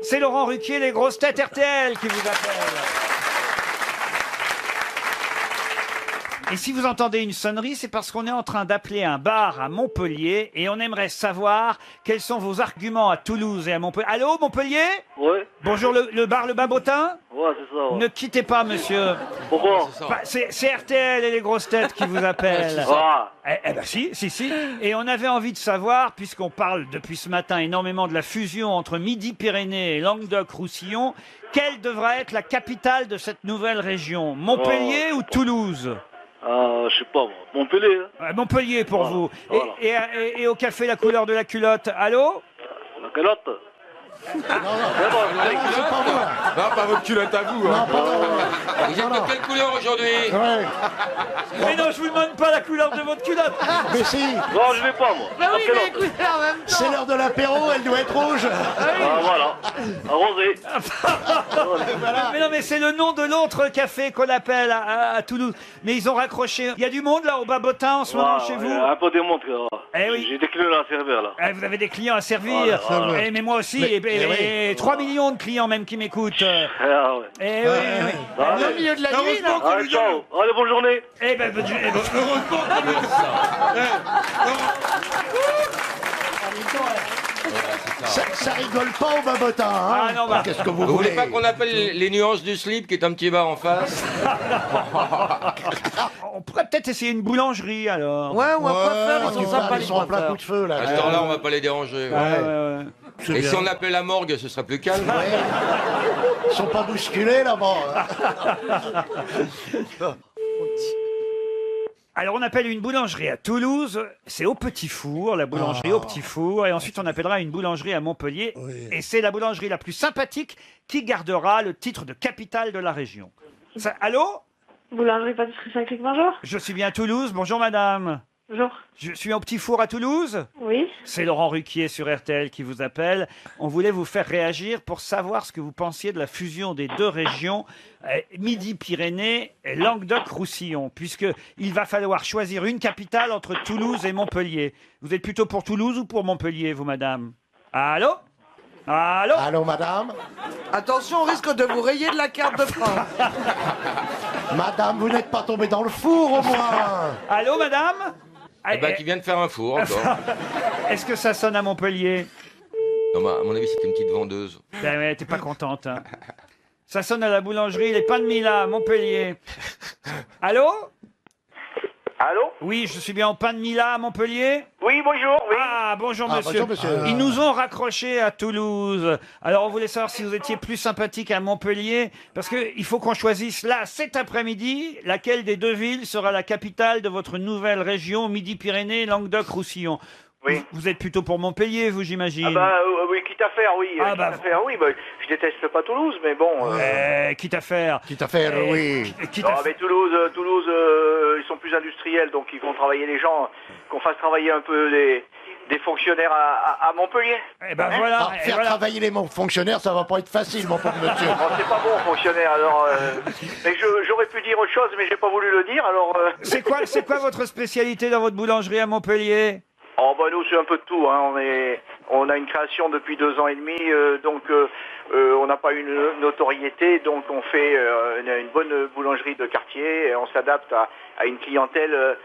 C'est Laurent Ruquier, les grosses têtes RTL qui vous appellent. Et si vous entendez une sonnerie, c'est parce qu'on est en train d'appeler un bar à Montpellier et on aimerait savoir quels sont vos arguments à Toulouse et à Montpellier. Allô, Montpellier? Oui. Bonjour, le bar Le Babotin? Ouais, c'est ça. Ouais. Ne quittez pas, monsieur. Pourquoi? C'est RTL et les grosses têtes qui vous appellent. Eh ben si. Et on avait envie de savoir, puisqu'on parle depuis ce matin énormément de la fusion entre Midi-Pyrénées et Languedoc-Roussillon, quelle devrait être la capitale de cette nouvelle région? Montpellier ou Toulouse? Je sais pas, moi. Montpellier. Hein. Montpellier pour vous. Voilà. Et au café, la couleur de la culotte. Allô? La culotte. Non, pas votre culotte à vous. Hein. Vous êtes de quelle couleur aujourd'hui? Mais non, je vous demande pas la couleur de votre culotte. Mais si. Non, je vais pas, moi. Bah oui, mais écoutez, en même temps. C'est l'heure de l'apéro, elle doit être rouge. Voilà. Arrosé. Mais non, mais c'est le nom de l'autre café qu'on appelle à Toulouse. Mais ils ont raccroché. Il y a du monde là au Babotin en ce moment chez vous? Un peu démontré. Eh oui. J'ai des clients à servir là. Vous avez des clients à servir. Voilà. Mais moi aussi. Et 3 millions de clients même qui m'écoutent. Ah ouais. Eh oui. Au milieu de la nuit, là. Allez, ciao. Allez, bonne journée. Eh ben, Heureusement qu'on lui dit ça. Ça rigole pas au Babotin. Hein. Ah non, bah. Qu'est-ce que vous Vous voulez voulez pas qu'on appelle les nuances du slip qui est un petit bar en face? On pourrait peut-être essayer une boulangerie alors. Ouais, ou un coiffeur, ils sont sympas, Ils les sont en plein coiffeurs. coup de feu, là. À cette heure-là, on va pas les déranger. Ouais. Et si on appelait la morgue, ce serait plus calme. Ils sont pas bousculés, là-bas. Alors on appelle une boulangerie à Toulouse, c'est au Petit Four, la boulangerie au Petit Four, et ensuite on appellera une boulangerie à Montpellier, et c'est la boulangerie la plus sympathique qui gardera le titre de capitale de la région. Allô? Boulangerie pâtisserie Saint-Clic, bonjour. Je suis bien à Toulouse, bonjour madame. Bonjour. Je suis au Petit Four à Toulouse. Oui. C'est Laurent Ruquier sur RTL qui vous appelle. On voulait vous faire réagir pour savoir ce que vous pensiez de la fusion des deux régions Midi-Pyrénées et Languedoc-Roussillon, puisqu'il va falloir choisir une capitale entre Toulouse et Montpellier. Vous êtes plutôt pour Toulouse ou pour Montpellier, vous, madame? Allô? Allô? Allô, madame? Attention, on risque de vous rayer de la carte de France. Madame, vous n'êtes pas tombée dans le four, au moins. Allô, madame? Eh ben, qui vient de faire un four encore. Est-ce que ça sonne à Montpellier? Non, bah, à mon avis, c'était une petite vendeuse. Ben ouais, t'es pas contente, hein. Ça sonne à la boulangerie, les pains de Mila, à Montpellier. Allô? Allô? Oui, je suis bien en pain de Mila à Montpellier? Oui, bonjour. Oui. Ah, bonjour monsieur. Ils nous ont raccroché à Toulouse. Alors on voulait savoir si vous étiez plus sympathique à Montpellier, parce qu'il faut qu'on choisisse là, cet après-midi, laquelle des deux villes sera la capitale de votre nouvelle région Midi-Pyrénées, Languedoc-Roussillon. Oui. Vous êtes plutôt pour Montpellier, vous, j'imagine? Oui, quitte à faire, oui. Ah, quitte à faire, oui. Je déteste pas Toulouse, mais bon. Quitte à faire. Quitte à faire, oui. Mais Toulouse, ils sont plus industriels, donc ils vont travailler les gens, qu'on fasse travailler un peu des fonctionnaires à Montpellier. Eh ben voilà. Faire travailler les fonctionnaires, ça va pas être facile, mon pauvre monsieur. Bon, c'est pas bon, fonctionnaire, alors... mais j'aurais pu dire autre chose, mais j'ai pas voulu le dire, alors... C'est quoi votre spécialité dans votre boulangerie à Montpellier? Oh bah nous c'est un peu de tout, hein. On a une création depuis 2 ans et demi, donc on n'a pas une notoriété, donc on fait une bonne boulangerie de quartier et on s'adapte à une clientèle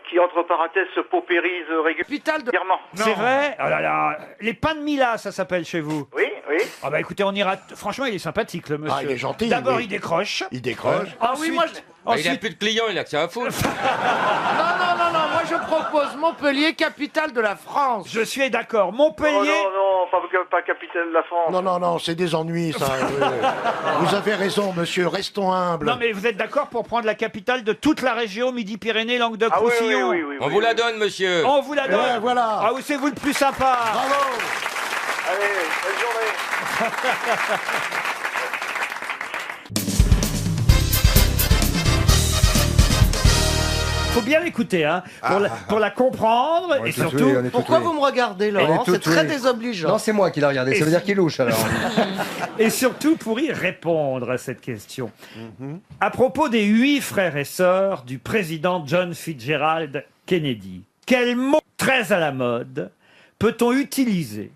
qui entre parenthèses se paupérise régulièrement. C'est vrai? Oh là là, les pains de Mila, ça s'appelle chez vous? Oui, oui. Ah bah écoutez, on ira... Franchement, il est sympathique le monsieur. Ah, il est gentil. D'abord, oui. il décroche. Il décroche. Ah oui, moi Il a plus de clients, il a que ça à foutre. Non, moi je propose Montpellier, capitale de la France. Je suis d'accord. Montpellier... Oh non, pas capitale de la France. Non, c'est des ennuis, ça. Oui. Vous avez raison, monsieur, restons humbles. Non mais vous êtes d'accord pour prendre la capitale de toute la région Midi-Pyrénées, Languedoc-Roussillon? Oui. On vous la donne, monsieur. On vous la donne. Ouais, voilà. Ah oui, c'est vous le plus sympa. Bravo. Allez, bonne journée. Faut bien l'écouter, hein, pour la comprendre et surtout. Pourquoi vous me regardez, Laurent? C'est très désobligeant. Non, c'est moi qui l'ai regardé, ça veut dire qu'il louche alors. Et surtout pour y répondre à cette question. À propos des 8 frères et sœurs du président John Fitzgerald Kennedy, quel mot très à la mode peut-on utiliser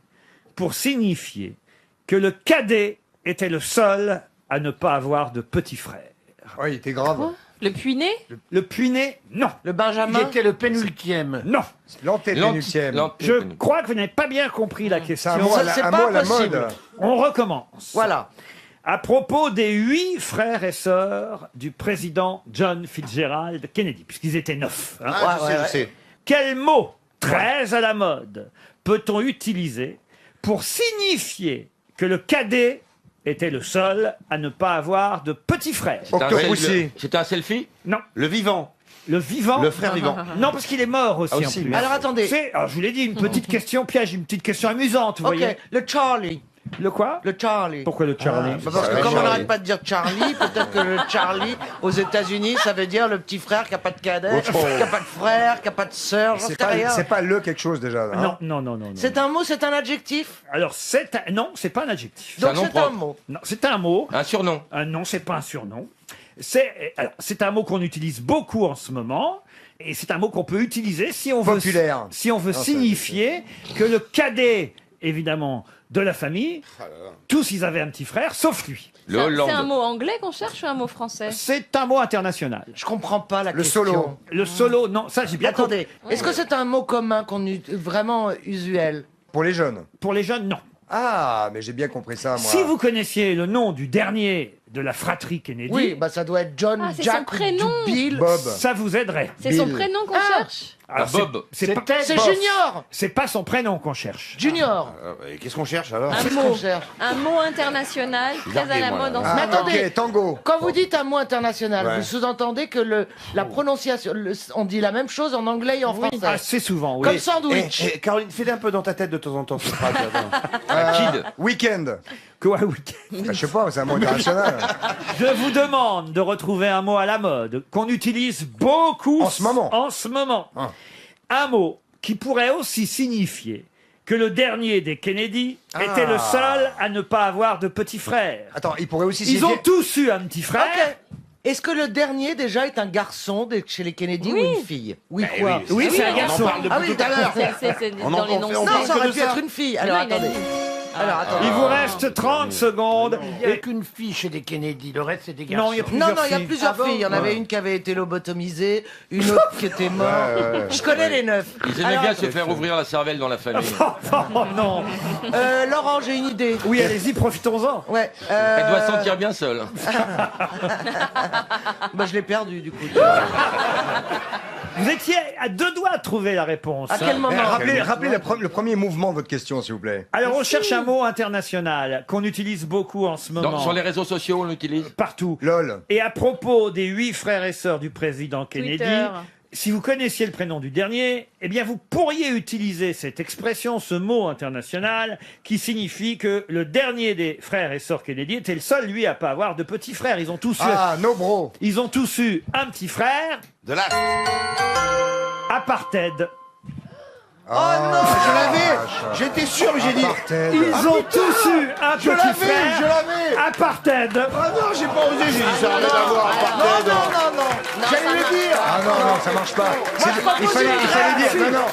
pour signifier que le cadet était le seul à ne pas avoir de petit frère? Oui, il était grave. Le puiné? Le puiné, non. Le Benjamin? Il était le pénultième. Non. L'antépénultième. Je crois que vous n'avez pas bien compris la question. C'est un mot à la mode. On recommence. Voilà. À propos des 8 frères et sœurs du président John Fitzgerald Kennedy, puisqu'ils étaient 9. hein. Je sais. Quel mot très à la mode peut-on utiliser pour signifier que le cadet était le seul à ne pas avoir de petit frère? C'était un selfie? Non. Le vivant. Le vivant Le frère vivant. Non, parce qu'il est mort aussi. Ah, aussi, en plus. merde. Alors attendez. Alors je vous l'ai dit, une petite question piège, une petite question amusante, vous Ok, voyez. le Charlie. Le quoi? Le Charlie. Pourquoi le Charlie? Bah parce que comme on n'arrête pas de dire Charlie, peut-être que le Charlie, aux États-Unis, ça veut dire le petit frère qui n'a pas de cadet, qui n'a pas de frère, qui n'a pas de sœur, j'en sais rien. C'est pas le quelque chose déjà. Hein. Non. C'est un mot, c'est un adjectif? Alors non, c'est pas un adjectif. Donc c'est un mot. Non, c'est un mot. Un surnom. Non, c'est pas un surnom. C'est un mot qu'on utilise beaucoup en ce moment. Et c'est un mot qu'on peut utiliser si on Populaire. veut signifier que le cadet, évidemment, de la famille, tous ils avaient un petit frère, sauf lui. C'est un mot anglais qu'on cherche ou un mot français? C'est un mot international. Je comprends pas la Le question. solo. Le solo, non, ça j'ai bien Attendez, est-ce que c'est un mot commun vraiment usuel? Pour les jeunes. Pour les jeunes, non. Ah, mais j'ai bien compris ça, moi. Si vous connaissiez le nom du dernier de la fratrie Kennedy, Oui, bah ça doit être John, Ah, c'est Jack, son prénom. ou Bill. Bob. ça vous aiderait. C'est son prénom qu'on cherche? Alors, Bob. C'est pas, C'est Junior. c'est pas son prénom qu'on cherche. Junior. Qu'est-ce qu'on cherche alors Un Qu'est-ce mot. qu'on cherche? Un mot international très à la mode en ce Ah, Mais moment. attendez. ok, tango. Quand vous dites un mot international, Ouais. vous sous-entendez que la prononciation, on dit la même chose en anglais et en français. Assez souvent, oui. Comme sandwich. Caroline, fais-le un peu dans ta tête de temps en temps, cette phrase. attends. Kid. Week-end. Quoi, oui. Bah, je sais pas, c'est un mot international. Je vous demande de retrouver un mot à la mode qu'on utilise beaucoup En ce moment. En ce moment. Ah. Un mot qui pourrait aussi signifier que le dernier des Kennedy était le seul à ne pas avoir de petit frère. Attends, il pourrait aussi Ils ont signifier- tous eu un petit frère. Ok. Est-ce que le dernier déjà est un garçon chez les Kennedy ou une fille? Oui, quoi? Oui, c'est un garçon. Ah oui, tout à l'heure. C'est On dans en les fait- noms. on Non, parle ça que aurait de pu ça. être une fille. Alors Non, il a attendez. Alors attendez. Il vous reste 30 secondes. Il n'y a qu'une fille chez les Kennedy, le reste c'est des garçons. Non, il y a plusieurs Non, il y a filles. plusieurs Ah bon filles. Il y en avait une qui avait été lobotomisée, une autre qui était morte. Je connais les 9. Ils aimaient bien se faire ouvrir la cervelle dans la famille. Oh non. Laurent, j'ai une idée. Oui, allez-y, profitons-en. Ouais. Elle doit se sentir bien seule. Bah, je l'ai perdu du coup. Vous étiez à deux doigts de trouver la réponse. À quel moment? Rappelez le premier mouvement de votre question, s'il vous plaît. Alors, on cherche un mot international qu'on utilise beaucoup en ce moment. Sur les réseaux sociaux, on l'utilise. Partout. LOL. Et à propos des 8 frères et sœurs du président Kennedy, Twitter. si vous connaissiez le prénom du dernier, eh bien vous pourriez utiliser cette expression, ce mot international, qui signifie que le dernier des frères et sœurs Kennedy était le seul, lui, à pas avoir de petit frère. Ils ont tous no bro. Ils ont tous eu un petit frère. De là. Apartheid. Oh non, je l'avais. J'étais sûr, mais j'ai dit. Ils ont tous eu un Je petit l'avais, frère. je l'avais. Apartheid. Ah non, j'ai pas osé, j'ai dit ça n'a rien à voir. Non. J'allais le dire. Ah non, ça marche pas. Il fallait dire. Non.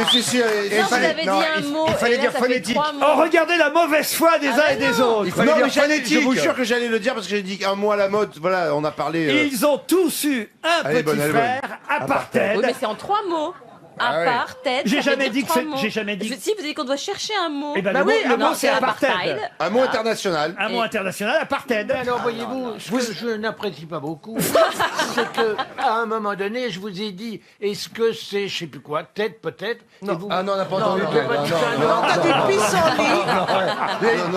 Si. Si. Non, vous avez dit un mot. Il fallait et là, dire ça fait phonétique. 3 mots. Oh, regardez la mauvaise foi des uns et des autres. Il fallait Non, dire mais je vous phonétique. jure que j'allais le dire parce que j'ai dit un mot à la mode. Voilà, on a parlé. Ils ont tous eu un Elle est petit bonne, elle est frère, apartheid. Oui, mais c'est en 3 mots. Ah ouais. Apartheid. J'ai ça veut jamais dire dit que 3 c'est- mots. j'ai jamais dit- Si, vous avez dit qu'on doit chercher un mot. Eh ben, Bah le oui, mot, le non, mot, c'est apartheid. Un mot international. Un mot international, apartheid. Mais alors, voyez-vous, ce que je n'apprécie pas beaucoup, c'est que à un moment donné, je vous ai dit, est-ce que c'est, je sais plus quoi, tête peut-être. Non. Vous... Ah non, on n'a pas entendu. vous avez pas dit ça, non. T'as dit pissenlit.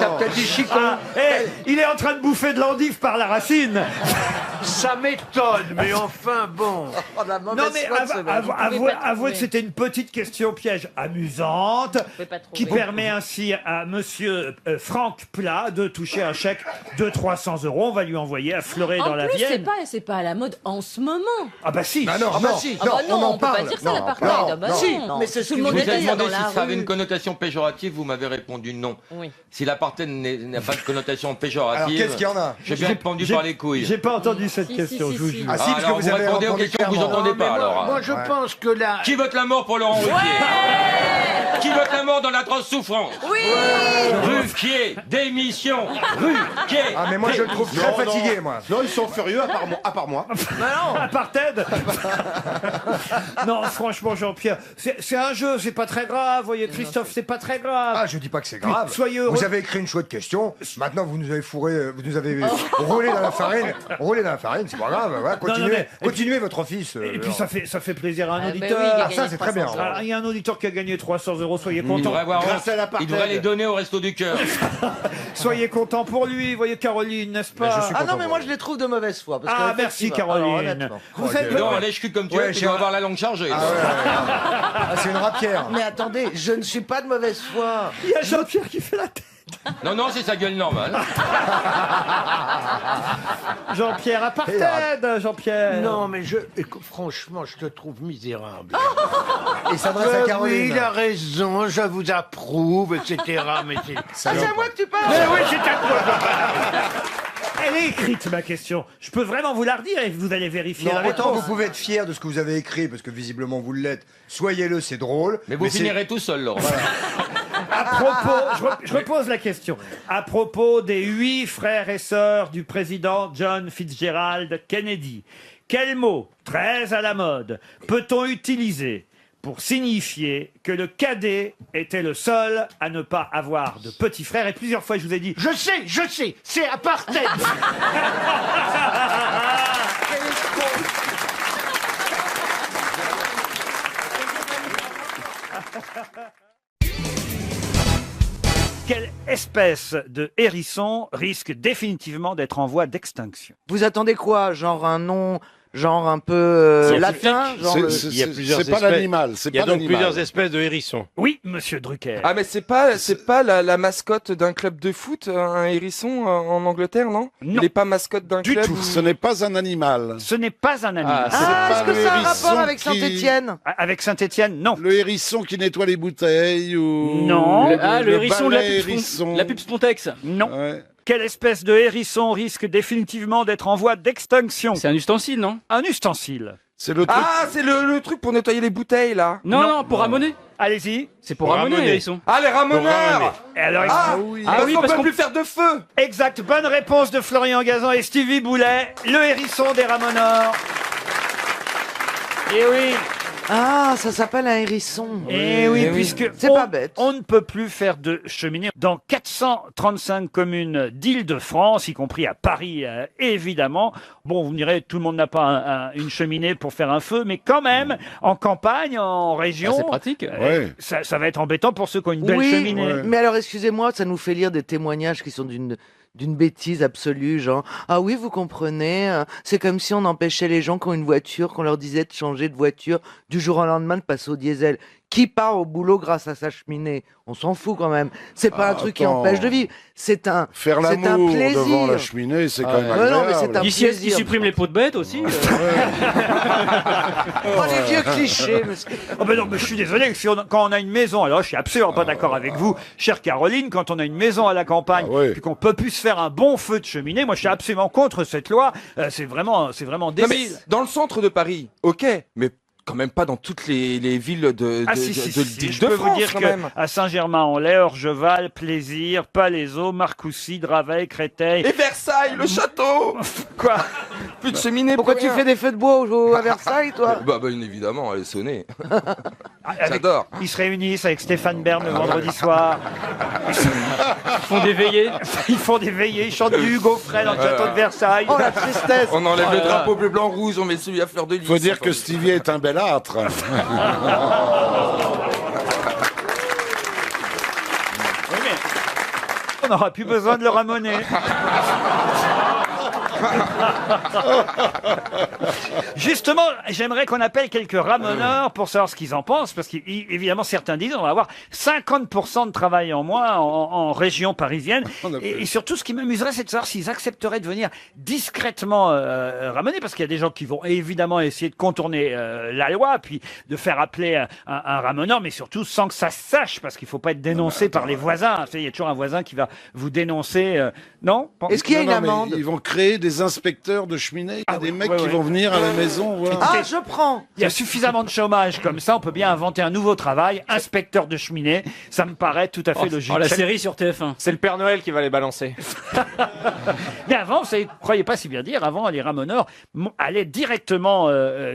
T'as peut-être dit chicon. Il est en train de bouffer de l'endive par la racine. Ça m'étonne, mais enfin bon. Non mais avouez que c'était une petite question piège amusante qui permet ainsi à monsieur Franck Plat de toucher un chèque de 300 €. On va lui envoyer à Fleuret dans En la plus, Vienne. c'est pas à la mode en ce moment. Ah bah si. Ah non, Ah bah si. Ah bah non, on en on peut pas parle. dire ça, Non, l'apartheid. non, Ah bah non. Si, non. mais c'est ce Tout le que monde Je le vous ai dit dans demandé la si ça avait rue. une connotation péjorative, vous m'avez répondu non. Oui. Si l'apartheid n'a pas de connotation péjorative, Alors, qu'est-ce qu'il y en a? j'ai bien répondu par les couilles. J'ai pas entendu cette Si, question, si, je vous si. jure. Ah si, parce que alors, vous avez répondez aux répondu questions que vous clairement. entendez Non, mais pas, alors. moi, je pense que là. Qui vote la mort pour Laurent Ruquier? Qui vote la mort dans l'atroce souffrance? Oui. Ruquier, démission, Ruquier. Ah, mais moi, je le trouve très fatigué, moi. Non, ils sont furieux à part moi. Apartheid. Non, franchement, Jean-Pierre, c'est un jeu, c'est pas très grave. Voyez, Christophe, c'est pas très grave. Ah, je dis pas que c'est grave. Soyez heureux. Vous avez écrit une chouette question. Maintenant, vous nous avez fourré, vous nous avez roulé dans la farine. Roulé dans la farine, c'est pas grave. Voilà, continuez, continuez votre office. Et puis ça fait plaisir à un Ah, bah auditeur. oui, il a Ah, ça, gagné c'est très bien. 300 €. Ah, il y a un auditeur qui a gagné 300 €, soyez Il contents. devrait, il devrait les donner au Resto du Cœur. Soyez contents pour lui, voyez Caroline, n'est-ce pas? Ah non, mais moi je les trouve de mauvaise foi. Parce que Ah, merci effectivement, alors, Caroline. honnêtement. Vous êtes Non, lèche-cul comme tu es, tu vas avoir la langue chargée. C'est une rapière. Mais attendez, je ne suis pas de mauvaise foi. Il y a Jean-Pierre qui fait la tête. Non, c'est sa gueule normale. Jean-Pierre, apartheid, Jean-Pierre. Non, mais franchement, je te trouve misérable. Il s'adresse à Caroline. Oui, il a raison, je vous approuve, etc. Mais c'est à moi que tu parles. Mais oui, c'est à toi que je parle. Elle est écrite, ma question. Je peux vraiment vous la redire et vous allez vérifier Non, la autant réponse. vous pouvez être fier de ce que vous avez écrit, parce que visiblement vous l'êtes. Soyez-le, c'est drôle. Mais vous c'est- finirez tout seul, Laurent. À propos, je repose la question. À propos des 8 frères et sœurs du président John Fitzgerald Kennedy, quel mot, très à la mode, peut-on utiliser pour signifier que le cadet était le seul à ne pas avoir de petits frères? Et plusieurs fois, je vous ai dit... Je sais, c'est apartheid. Quelle espèce de hérisson risque définitivement d'être en voie d'extinction? Vous attendez quoi? Genre un nom, genre un peu latin genre le- Il y a plusieurs espèces. Il y a donc plusieurs espèces de hérissons. Oui, monsieur Drucker. Ah mais c'est pas la mascotte d'un club de foot, un hérisson en Angleterre, non? Il n'est pas mascotte d'un club. Ce n'est pas un animal. Ce n'est pas un animal. est-ce que ça a un rapport avec Saint-Étienne? Avec Saint-Étienne, non. Le hérisson qui nettoie les bouteilles ou... Non. Le hérisson de la balai pub, hérisson. la pub Spontex. Non. Ouais. Quelle espèce de hérisson risque définitivement d'être en voie d'extinction? C'est un ustensile, non? Un ustensile. C'est le truc... Ah, c'est le truc pour nettoyer les bouteilles, là. Non, pour ramoner. Allez-y. C'est pour ramoner, ramoner. hérisson. Ah, les ramoneurs. Et alors, Parce qu'on peut plus faire de feu. exact. Bonne réponse de Florian Gazan et Stevie Boulet. Le hérisson des ramoneurs. Et oui. Ah, ça s'appelle un hérisson. Et oui, puisque C'est pas bête. on ne peut plus faire de cheminée dans 435 communes d'Île-de-France, y compris à Paris, évidemment. Bon, vous me direz, tout le monde n'a pas une cheminée pour faire un feu, mais quand même, en campagne, en région, Ah, c'est pratique. ça va être embêtant pour ceux qui ont une belle Oui, cheminée. mais alors excusez-moi, ça nous fait lire des témoignages qui sont d'une bêtise absolue, genre ah oui vous comprenez, c'est comme si on empêchait les gens qui ont une voiture, qu'on leur disait de changer de voiture du jour au lendemain, de passer au diesel. Qui part au boulot grâce à sa cheminée? On s'en fout quand même. C'est pas un truc qui attends. empêche de vivre. C'est un Faire c'est un l'amour plaisir. devant la cheminée, c'est quand même Ouais, agréable. non, mais c'est un Ici, est-ce qu'il plaisir. supprime les pots de bête aussi? Oh les vieux clichés. Oh ben non, mais je suis désolé, quand on a une maison, alors je suis absolument pas d'accord avec vous, chère Caroline, quand on a une maison à la campagne, puis qu'on peut plus se faire un bon feu de cheminée, moi je suis absolument contre cette loi, c'est vraiment Non, mais débile. dans le centre de Paris, ok, mais quand même pas dans toutes les villes de Ah si, si, si, si. Je de peux vous France, dire quand que même. à Saint-Germain-en-Laye, Orgeval, Plaisir, Palaiseau, Marcoussis, Draveil, Créteil... Et Versailles, le château. Quoi? Plus de cheminée. Pourquoi plus tu rien. fais des feux de bois à Versailles, toi? Bah bien évidemment, elle est sonnée. Avec- J'adore. Ils se réunissent avec Stéphane Bern le vendredi soir. Ils font des veillées. Ils font des veillées, ils chantent du Hugo Frey dans le château de Versailles. Oh la tristesse. On enlève Oh le là là. drapeau bleu, blanc, rouge, on met celui à fleur de lys. Faut dire que Stevie est un bel âtre. Oui, mais on n'aura plus besoin de le ramoner. Justement, j'aimerais qu'on appelle quelques ramoneurs pour savoir ce qu'ils en pensent, parce qu'évidemment, certains disent on va avoir 50% de travail en moins en région parisienne. Et surtout, ce qui m'amuserait, c'est de savoir s'ils accepteraient de venir discrètement ramoner, parce qu'il y a des gens qui vont évidemment essayer de contourner la loi, puis de faire appeler un ramoneur, mais surtout sans que ça se sache, parce qu'il ne faut pas être dénoncé par les voisins. Il y a toujours un voisin qui va vous dénoncer. Non? Est-ce qu'il y a une Non, mais amende? Ils vont créer des inspecteurs de cheminée. Il y a des mecs ouais, qui ouais. vont venir à la maison. Voilà. Ah, je prends. Il y a suffisamment de chômage comme ça, on peut bien inventer un nouveau travail, inspecteur de cheminée. Ça me paraît tout à fait logique. Oh, la série sur TF1. C'est le Père Noël qui va les balancer. Mais avant, vous savez, croyez pas si bien dire, avant les ramoneurs allaient directement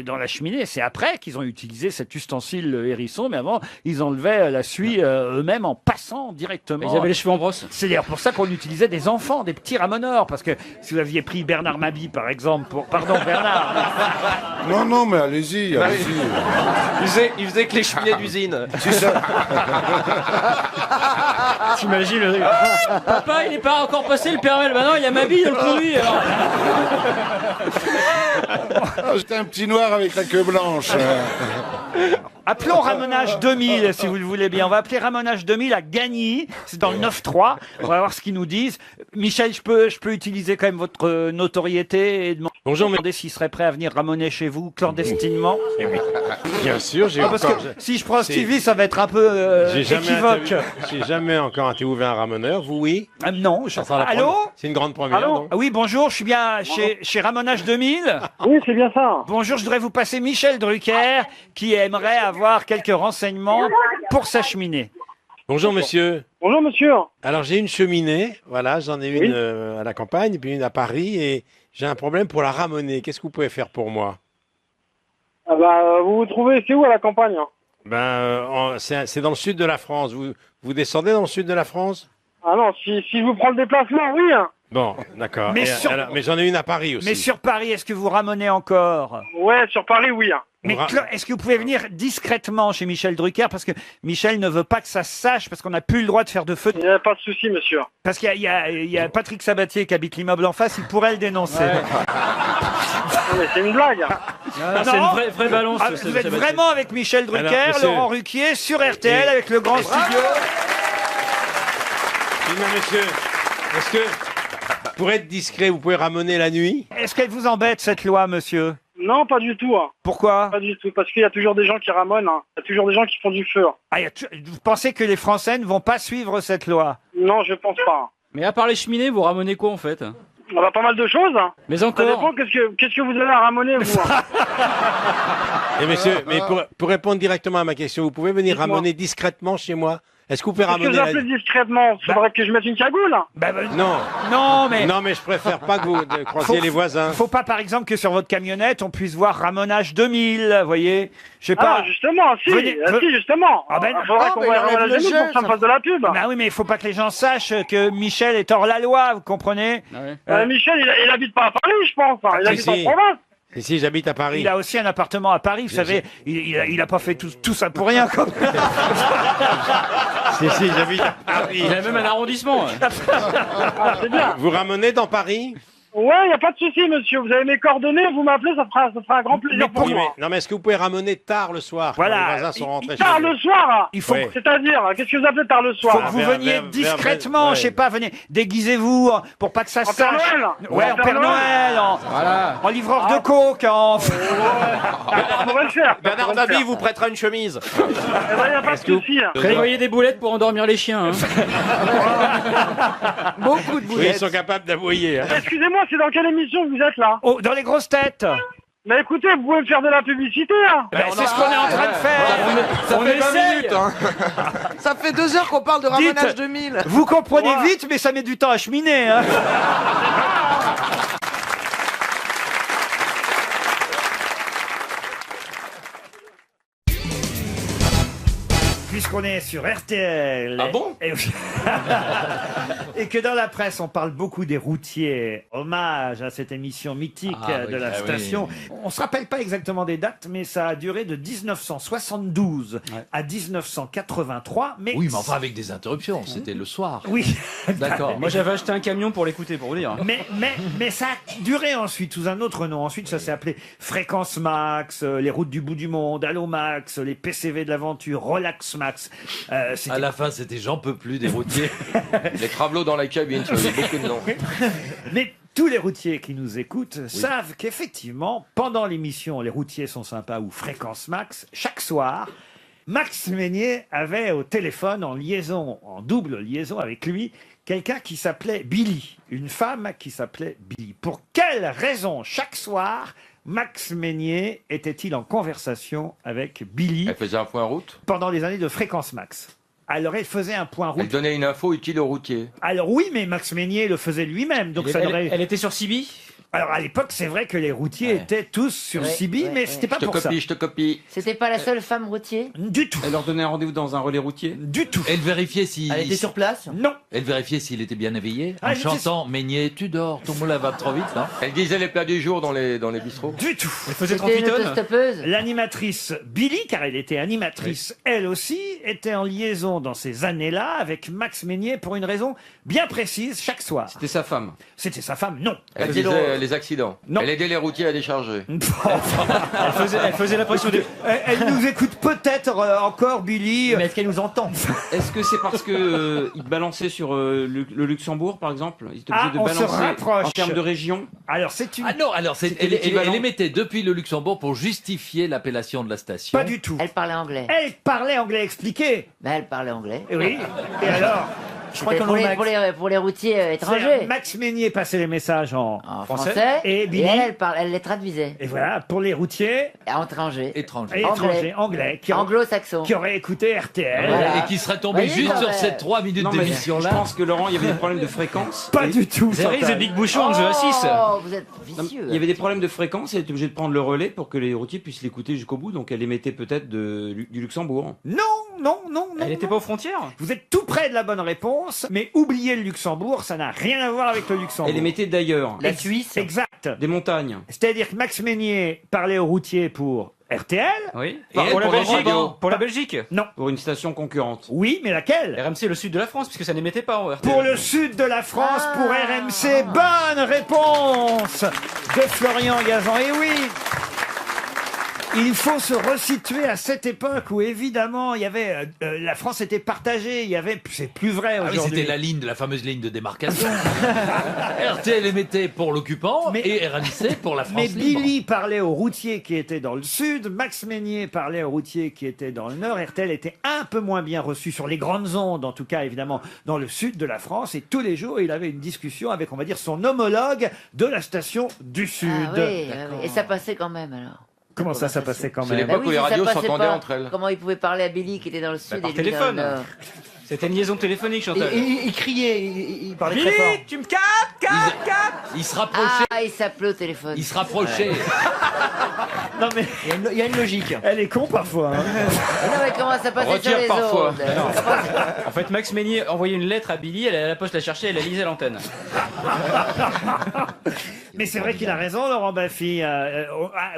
dans la cheminée. C'est après qu'ils ont utilisé cet ustensile hérisson, mais avant ils enlevaient la suie eux-mêmes en passant directement. Ils avaient les cheveux en brosse. C'est d'ailleurs pour ça qu'on utilisait des enfants, des petits ramoneurs, parce que si vous aviez pris Mabille, Bernard Mabille par exemple. Pardon Bernard. Non, non, mais allez-y, allez-y. Il faisait que les cheminées d'usine. C'est ça. T'imagines le truc. Papa, il n'est pas encore passé le Père Noël. Bah non, il y a ma bille dans le conduit. Alors. J'étais un petit noir avec la queue blanche. Appelons Ramonage 2000, si vous le voulez bien. On va appeler Ramonage 2000 à Gagny. C'est dans le 9-3. On va voir ce qu'ils nous disent. Michel, je peux utiliser quand même votre notoriété et demander s'il serait prêt à venir ramoner chez vous clandestinement. Eh oui. Bien sûr, j'ai Parce que si je prends Stevie, ça va être un peu équivoque. J'ai jamais encore interviewé un ramoneur. Vous, oui? Non. Allô? C'est une grande première. Allô? donc. Ah oui, bonjour, je suis bien chez Ramonage 2000. Oui, c'est bien ça. Bonjour, je voudrais vous passer Michel Drucker qui aimerait avoir quelques renseignements pour sa cheminée. Bonjour, monsieur. Bonjour, monsieur. Alors, j'ai une cheminée. Voilà, j'en ai une à la campagne, puis une à Paris, et j'ai un problème pour la ramener. Qu'est-ce que vous pouvez faire pour moi? Ah bah, vous vous trouvez, c'est où à la campagne? C'est dans le sud de la France. Vous descendez dans le sud de la France? Ah non, si je vous prends le déplacement, oui. Bon, d'accord. Mais Mais j'en ai une à Paris aussi. Mais sur Paris, est-ce que vous ramenez encore? Ouais, sur Paris, oui. Mais est-ce que vous pouvez venir discrètement chez Michel Drucker? Parce que Michel ne veut pas que ça se sache, parce qu'on n'a plus le droit de faire de feu. Il n'y a pas de souci, monsieur. Parce qu'il y a Patrick Sabatier qui habite l'immeuble en face, il pourrait le dénoncer. Mais c'est une blague. C'est une vraie balance. Vous êtes vraiment avec Michel Drucker, Alors, monsieur- Laurent Ruquier, sur RTL, avec le grand studio. Dis-moi, monsieur, est-ce que, pour être discret, vous pouvez ramener la nuit? Est-ce qu'elle vous embête, cette loi, monsieur? Non, pas du tout. Pourquoi? Pas du tout, parce qu'il y a toujours des gens qui ramonent. Il y a toujours des gens qui font du feu. Vous pensez que les Français ne vont pas suivre cette loi? Non, je pense pas. Mais à part les cheminées, vous ramenez quoi en fait? On a pas mal de choses. Mais Ça encore. dépend, qu'est-ce que vous avez à ramoner, vous? Et monsieur, mais pour répondre directement à ma question, vous pouvez venir Dites-moi. ramener discrètement chez moi? Est-ce que vous pouvez Qu'est-ce que ramener vous appelez discrètement? Il faudrait que je mette une cagoule. Non, mais je préfère pas que vous croisiez les voisins. Faut pas, par exemple, que sur votre camionnette, on puisse voir Ramonage 2000, vous voyez? Je sais pas. Ah, justement, si, si, justement. Ah ben, Il faudrait qu'on voit Ramonage 2000 pour que ça me fasse de la pub. Bah oui, mais il faut pas que les gens sachent que Michel est hors la loi, vous comprenez? Michel, il habite pas à Paris, je pense. Il habite en province. Si, j'habite à Paris. Il a aussi un appartement à Paris, vous savez, il a pas fait tout ça pour rien. Comme... si, j'habite à Paris. Il a même un arrondissement. Ah, c'est bien. Vous ramenez dans Paris? Ouais, il n'y a pas de souci, monsieur. Vous avez mes coordonnées, vous m'appelez, ça fera un grand plaisir pour Oui, moi. non, mais est-ce que vous pouvez ramener tard le soir? Voilà. Quand les voisins sont rentrés chez Tard eux? le soir. Il faut. Oui. C'est-à-dire, qu'est-ce que vous appelez tard le soir? Faut que vous veniez discrètement, je sais pas, venez, déguisez-vous pour pas que ça se Père sache. Noël. Ouais, en Père Noël, en livreur de coke, en... On pourrait le faire. Bernard Mabille vous prêtera une chemise. Eh ben, y a pas de souci. Prévoyez des boulettes pour endormir les chiens. Beaucoup de Oui, ils sont capables d'aboyer. Hein. Excusez-moi, c'est dans quelle émission vous êtes là? Oh, dans les grosses têtes. Mais écoutez, vous pouvez me faire de la publicité, hein? C'est ce qu'on est en train de faire. Ça fait 20 minutes. Hein. Ça fait 2 heures qu'on parle de Ramonage 2000. Vous comprenez vite, mais ça met du temps à cheminer. Hein. Puisqu'on est sur RTL. Ah bon? Et que dans la presse, on parle beaucoup des routiers. Hommage à cette émission mythique de la station. On se rappelle pas exactement des dates, mais ça a duré de 1972 à 1983. Mais Oui, mais enfin avec des interruptions, c'était le soir. Oui. D'accord. Moi j'avais acheté un camion pour l'écouter, pour vous dire. Mais ça a duré ensuite sous un autre nom. Ensuite, ça s'est appelé Fréquence Max, les routes du bout du monde, Allo Max, les PCV de l'aventure, Relax Max. À la fin, c'était j'en peux plus des routiers. Les travelots dans la cabine, ça faisait beaucoup de noms. Mais tous les routiers qui nous écoutent savent qu'effectivement, pendant l'émission Les routiers sont sympas ou Fréquence Max, chaque soir, Max Meignet avait au téléphone, en liaison, en double liaison avec lui, quelqu'un qui s'appelait Billy, une femme qui s'appelait Billy. Pour quelle raison, chaque soir, Max Meignet était-il en conversation avec Billy? Elle faisait un point route. Pendant les années de Fréquence Max. Alors, elle faisait un point route. Elle donnait une info utile aux routiers. Alors oui, mais Max Meignet le faisait lui-même, donc ça n'aurait... Elle était sur CB? Alors à l'époque, c'est vrai que les routiers étaient tous sur Sibi, mais c'était pas pour ça. Je te copie. C'était pas la seule femme routier? Du tout. Elle leur donnait un rendez-vous dans un relais routier? Du tout. Elle vérifiait si... Elle était sur place? Non. Elle vérifiait s'il était bien éveillé en elle était- chantant Meignet, tu dors, ton moulin va trop vite, non? Elle disait les plats du jour dans les bistrots? Du tout. Elle faisait C'était une autostoppeuse? L'animatrice Billy, car elle était animatrice, elle aussi, était en liaison dans ces années-là avec Max Meignet pour une raison bien précise chaque soir. C'était sa femme? C'était sa femme, non. Elle disait les accidents? Non. Elle aidait les routiers à décharger? Elle faisait la pression des... Elle nous écoute peut-être encore, Billy. Mais est-ce qu'elle nous entend? Est-ce que c'est parce que il balançait sur le Luxembourg, par exemple? Il était obligé Ah, de on se balancer rapproche. en termes de région? Alors c'est une... Ah non, alors C'était elle l'équivalent. émettait depuis le Luxembourg pour justifier l'appellation de la station. Pas du tout. Elle parlait anglais. Elle parlait anglais expliqué. Ben, elle parlait anglais. Et oui. Et alors C'était pour les routiers étrangers. Max Meignet passait les messages en Français. Et Billy. Elle les traduisait. Et voilà, pour les routiers. Étrangers. Étrangers, anglais. Anglo-saxons. Qui auraient écouté RTL. Voilà. Et qui serait tombé Voyez, juste non, sur mais- ces 3 minutes Non, mais d'émission-là. Je pense que Laurent, il y avait des problèmes de fréquence. Pas du tout. There is Chantal. a big bouchon on the A6. Oh, vous êtes Non, vicieux. il y avait des problèmes de fréquence et elle était obligée de prendre le relais pour que les routiers puissent l'écouter jusqu'au bout. Donc elle émettait peut-être du Luxembourg. Non, non, non, non. Elle n'était pas aux frontières? Vous êtes tout près de la bonne réponse, mais oubliez le Luxembourg, ça n'a rien à voir avec le Luxembourg. Elle émettait d'ailleurs. La Suisse. Exact. Des montagnes. C'est-à-dire que Max Meignet parlait aux routiers pour RTL. Oui. Enfin, Et pour la pour le Belgique. radio. Pour la Belgique. Non. Pour une station concurrente. Oui, mais laquelle? RMC, le sud de la France, puisque ça n'émettait pas en RTL. Pour le sud de la France, pour RMC. Bonne réponse de Florian Gazan. Et oui, il faut se resituer à cette époque où évidemment il y avait la France était partagée. Il y avait, c'est plus vrai Ah oui, aujourd'hui. c'était la ligne, la fameuse ligne de démarcation. RTL émettait pour l'occupant et RMC pour la France Mais libre. Billy parlait aux routiers qui étaient dans le sud, Max Meignet parlait aux routiers qui étaient dans le nord. RTL était un peu moins bien reçu sur les grandes ondes, en tout cas évidemment dans le sud de la France. Et tous les jours, il avait une discussion avec, on va dire, son homologue de la station du sud. Ah oui, et ça passait quand même alors. Comment ça passait quand C'est même l'époque où les ça radios passait s'entendaient pas. entre elles. Comment il pouvait parler à Billy qui était dans le sud par et lui téléphone. dans le nord. C'était une liaison téléphonique, Chantal. Il criait, il parlait Billy, très fort. tu me captes? Il se rapprochait. Ah, il s'appelait au téléphone. Il se rapprochait. Non mais il y a une logique. Elle est con parfois. Hein. Non mais comment ça passait Retire sur les parfois. ondes En fait, Max Meignet envoyait une lettre à Billy, elle allait à la poste la chercher, elle la lisait à l'antenne. Mais c'est vrai qu'il a raison, Laurent Baffy.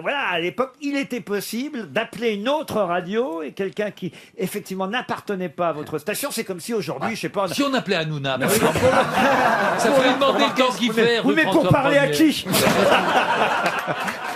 Voilà, à l'époque, il était possible d'appeler une autre radio et quelqu'un qui, effectivement, n'appartenait pas à votre station. C'est comme si aujourd'hui, je sais pas... Si on appelait Hanouna, par exemple, ça ferait demander le temps qu'il fait. Oui, rue mais pour François parler à Ier. qui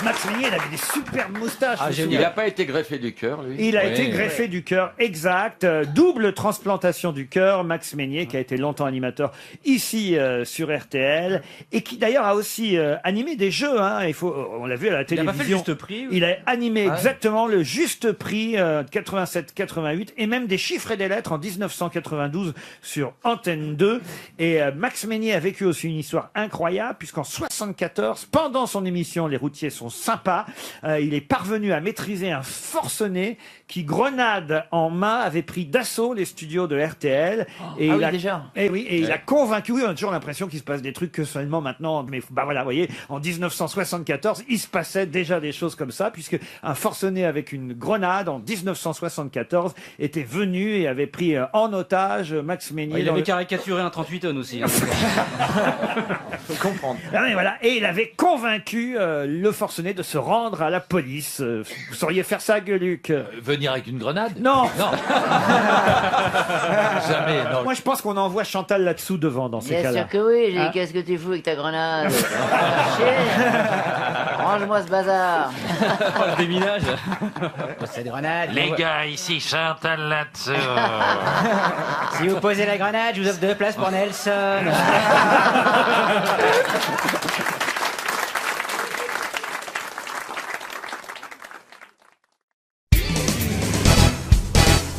Max Meignet, il avait des superbes moustaches. je me souviens. Il n'a pas été greffé du cœur, lui. Il a été greffé du cœur, exact. Double transplantation du cœur, Max Meignet, qui a été longtemps animateur ici sur RTL, et qui d'ailleurs a aussi animé des jeux. Hein. On l'a vu à la Il a télévision. pas fait le juste prix, ou- Il a animé Ah ouais. exactement le juste prix 87-88, et même des chiffres et des lettres en 1992 sur Antenne 2. Et Max Meignet a vécu aussi une histoire incroyable, puisqu'en 74, pendant son émission Les routiers sont sympas, il est parvenu à maîtriser un forcené qui, grenade en main, avait pris d'assaut les studios de RTL. Et Ah il oui, a, déjà. Et oui, et il Ouais. a convaincu. Oui, on a toujours l'impression qu'il se passe des trucs que seulement maintenant. Mais bah voilà, vous voyez, en 1974, il se passait déjà des choses comme ça, puisque un forcené avec une grenade en 1974 était venu et avait pris en otage Max Meignet. Il dans avait le- caricaturé un 38 tonnes aussi. Hein. Faut comprendre. Et voilà, et il avait convaincu le forcené de se rendre à la police. Vous sauriez faire ça, Gueuluc? Venir avec une grenade? Non. Non. Jamais, non. Moi, je pense qu'on envoie Chantal là-dessous devant dans ces Bien cas-là. sûr que oui, j'ai dit Hein qu'est-ce que tu fous avec ta grenade Range-moi ce bazar. Le déminage. C'est des grenades. Les gars, ici Chantal là-dessous. Si vous posez la grenade, je vous offre 2 places pour Nelson.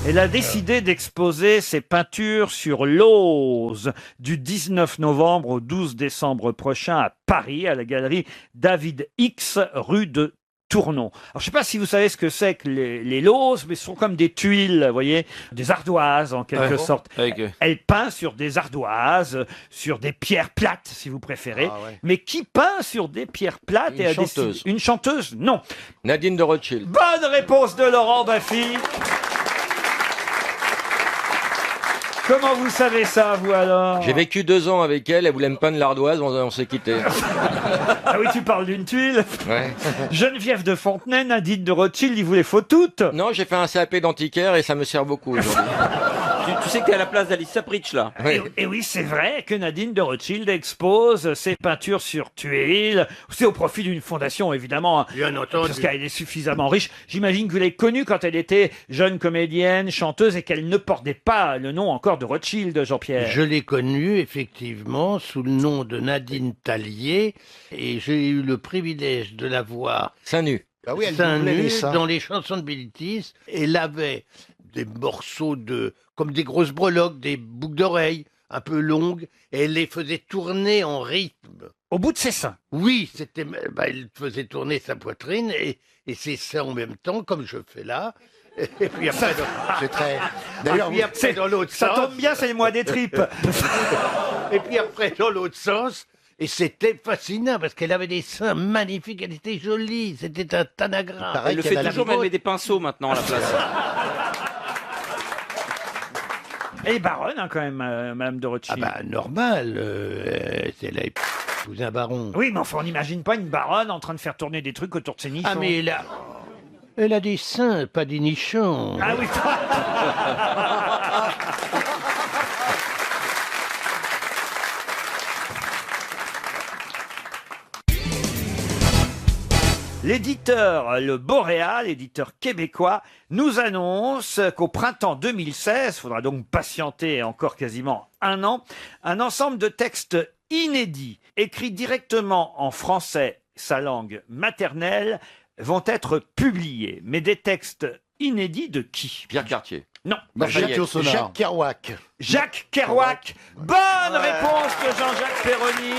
Elle a décidé d'exposer ses peintures sur l'Ose du 19 novembre au 12 décembre prochain à Paris, à la galerie David X, rue de Tournon. Alors, je ne sais pas si vous savez ce que c'est que les lauzes, mais ce sont comme des tuiles, vous voyez, des ardoises en quelque sorte. Elle peint sur des ardoises, sur des pierres plates, si vous préférez. Mais qui peint sur des pierres plates Une chanteuse. Une chanteuse? Non. Nadine de Rothschild. Bonne réponse de Laurent Baffy. Comment vous savez ça, vous, alors? J'ai vécu 2 ans avec elle, elle voulait me peindre l'ardoise, on s'est quittés. Ah oui, tu parles d'une tuile. Ouais. Geneviève de Fontenay, Nadine de Rothschild, il vous les faut toutes. Non, j'ai fait un CAP d'antiquaire et ça me sert beaucoup aujourd'hui. Tu sais que t'es à la place d'Alice Sapritch, là. Et oui, c'est vrai que Nadine de Rothschild expose ses peintures sur tuiles. C'est au profit d'une fondation, évidemment. Bien entendu. Parce qu'elle est suffisamment riche. J'imagine que vous l'avez connue quand elle était jeune comédienne, chanteuse, et qu'elle ne portait pas le nom encore de Rothschild, Jean-Pierre. Je l'ai connue, effectivement, sous le nom de Nadine Tallier, et j'ai eu le privilège de la voir seins nus. Ah oui, elle seins doublait les nus seins. dans les chansons de Bilitis. Elle avait des morceaux comme des grosses breloques, des boucles d'oreilles un peu longues, et elle les faisait tourner en rythme. Au bout de ses seins? Oui, elle faisait tourner sa poitrine et ses seins en même temps, comme je fais là. Et puis après, c'est très. D'ailleurs, dans l'autre sens. Ça tombe bien, c'est le mois des tripes. Et puis après, dans l'autre sens. Et c'était fascinant parce qu'elle avait des seins magnifiques, elle était jolie, c'était un tanagra. Elle le fait toujours, mais elle met des pinceaux maintenant à la place. Elle est baronne, hein, quand même, Madame de Rothschild. Ah bah, normal, c'est la épouse d'un baron. Oui, mais enfin, on n'imagine pas une baronne en train de faire tourner des trucs autour de ses nichons. Ah, mais elle a des seins, pas des nichons. Ah oui. L'éditeur Le Boréal, éditeur québécois, nous annonce qu'au printemps 2016, il faudra donc patienter encore quasiment un an, un ensemble de textes inédits, écrits directement en français, sa langue maternelle, vont être publiés. Mais des textes inédits de qui? Pierre Cartier. Non. Jacques Kerouac. Jacques Kerouac. Bonne réponse de Jean-Jacques Perroni.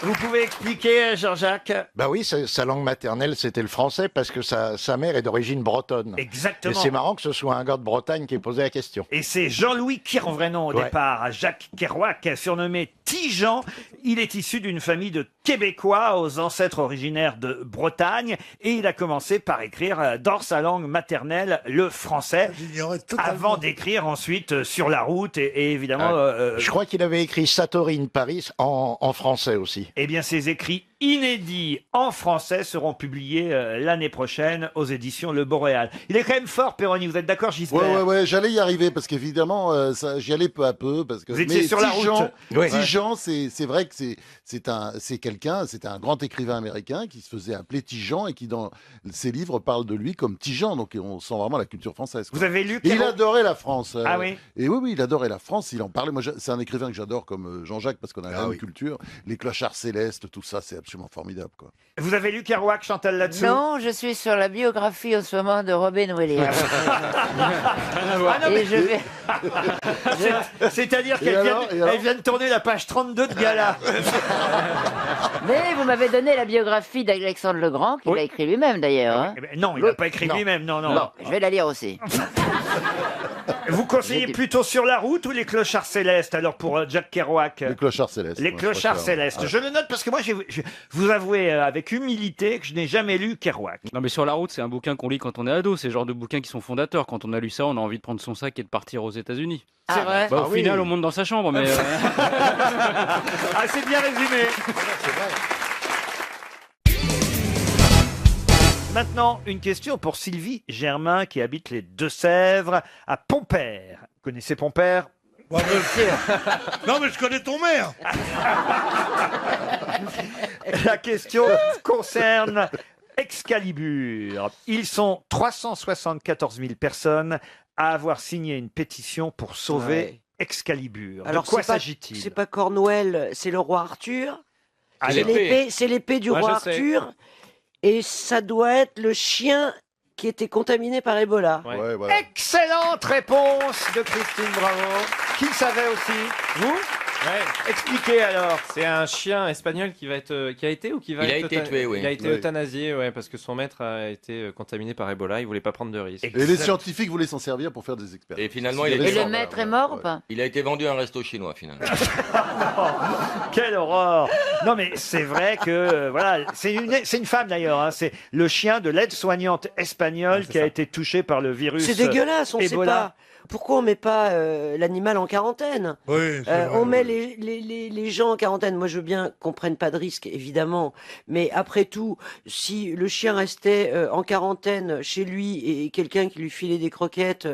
Vous pouvez expliquer, Jean-Jacques? Bah oui, sa langue maternelle, c'était le français parce que sa mère est d'origine bretonne. Exactement. Et c'est marrant que ce soit un gars de Bretagne qui ait posé la question. Et c'est Jean-Louis Kirvrenon au départ, Jacques Kerouac, surnommé Tijan. Il est issu d'une famille de Québécois aux ancêtres originaires de Bretagne et il a commencé par écrire dans sa langue maternelle le français avant d'écrire ensuite sur la route et évidemment... Je crois qu'il avait écrit Satorine Paris en français aussi. Eh bien, ces écrits inédits en français seront publiés l'année prochaine aux éditions Le Boréal. Il est quand même fort, Perroni, vous êtes d'accord, Gisbert? Ouais, j'allais y arriver parce qu'évidemment, j'y allais peu à peu. Parce que, vous étiez sur la route. Tijan, c'est vrai que c'est un grand écrivain américain qui se faisait appeler Tijan et qui, dans ses livres, parle de lui comme Tijan. Donc, on sent vraiment la culture française. Quoi. Vous avez lu Il adorait la France. Ah oui? Et oui, il adorait la France. Il en parlait. Moi, c'est un écrivain que j'adore comme Jean-Jacques parce qu'on a la même culture. Les clochards célestes, tout ça, c'est absolument formidable. Quoi. Vous avez lu Kerouac, Chantal, là-dessous? Non, je suis sur la biographie en ce moment de Robin Williams. Et je vais... C'est-à-dire qu'elle vient de tourner la page 32 de Gala. Mais vous m'avez donné la biographie d'Alexandre Legrand, qu'il a écrit lui-même d'ailleurs. Hein. Non, il n'a pas écrit lui-même, non. Bon, je vais la lire aussi. Vous conseillez plutôt Sur la route ou Les clochards célestes, alors pour Jacques Kerouac? Les clochards célestes. Les clochards célestes. Je le note parce que moi, je vous avouer avec humilité que je n'ai jamais lu Kerouac. Non, mais Sur la route, c'est un bouquin qu'on lit quand on est ado. C'est le genre de bouquins qui sont fondateurs. Quand on a lu ça, on a envie de prendre son sac et de partir aux États-Unis. C'est vrai. Au final, on monte dans sa chambre, mais. Ah, c'est bien résumé. Maintenant, une question pour Sylvie Germain qui habite les Deux-Sèvres à Pompère. Vous connaissez Pompère? Non, mais je connais ton maire. La question concerne Excalibur. Ils sont 374 000 personnes à avoir signé une pétition pour sauver Excalibur. Alors, de quoi c'est pas- s'agit-il? C'est pas Cornouel, c'est le roi Arthur. Ah, C'est l'épée. l'épée du Moi, roi je sais. Arthur. Et ça doit être le chien qui était contaminé par Ebola. Excellente réponse de Christine Bravo. Qui le savait aussi? Vous? Expliquez alors. C'est un chien espagnol qui a été ou qui va Il a être été tué, oui. Il a été Oui. euthanasié, ouais, parce que son maître a été contaminé par Ebola. Il voulait pas prendre de risques. Et les scientifiques voulaient s'en servir pour faire des expériences. Et finalement, il Et est le maître est mort ou pas? Il a été vendu à un resto chinois, finalement. Quelle horreur! Non, mais c'est vrai que, voilà, c'est une femme d'ailleurs, hein, c'est le chien de l'aide-soignante espagnole qui a été touché par le virus. C'est dégueulasse, on ne sait Ebola. pas. Pourquoi on met pas l'animal en quarantaine? Oui, c'est vrai, on met les gens en quarantaine. Moi, je veux bien qu'on prenne pas de risques, évidemment. Mais après tout, si le chien restait en quarantaine chez lui et quelqu'un qui lui filait des croquettes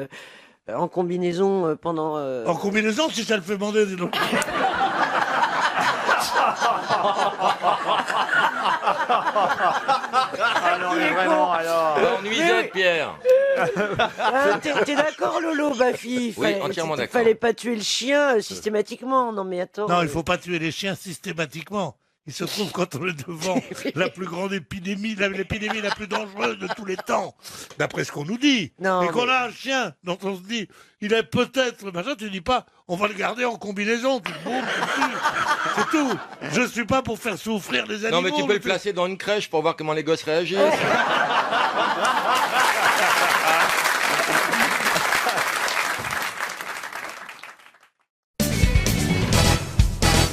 en combinaison pendant... En combinaison, si ça le fait bander, dis donc. Alors, mais vraiment, alors. Nuisette, Pierre. Ah, t'es d'accord, Lolo, Bafi? Oui, entièrement d'accord. Fallait pas tuer le chien systématiquement. Non, mais attends. Non, il faut pas tuer les chiens systématiquement. Il se trouve quand on est devant la plus grande épidémie, l'épidémie la plus dangereuse de tous les temps, d'après ce qu'on nous dit. Non, et qu'on a un chien dont on se dit, il est peut-être machin, tu dis pas, on va le garder en combinaison, tu boum, tu tues. C'est tout. Je suis pas pour faire souffrir les animaux. Non, mais tu peux le placer dans une crèche pour voir comment les gosses réagissent.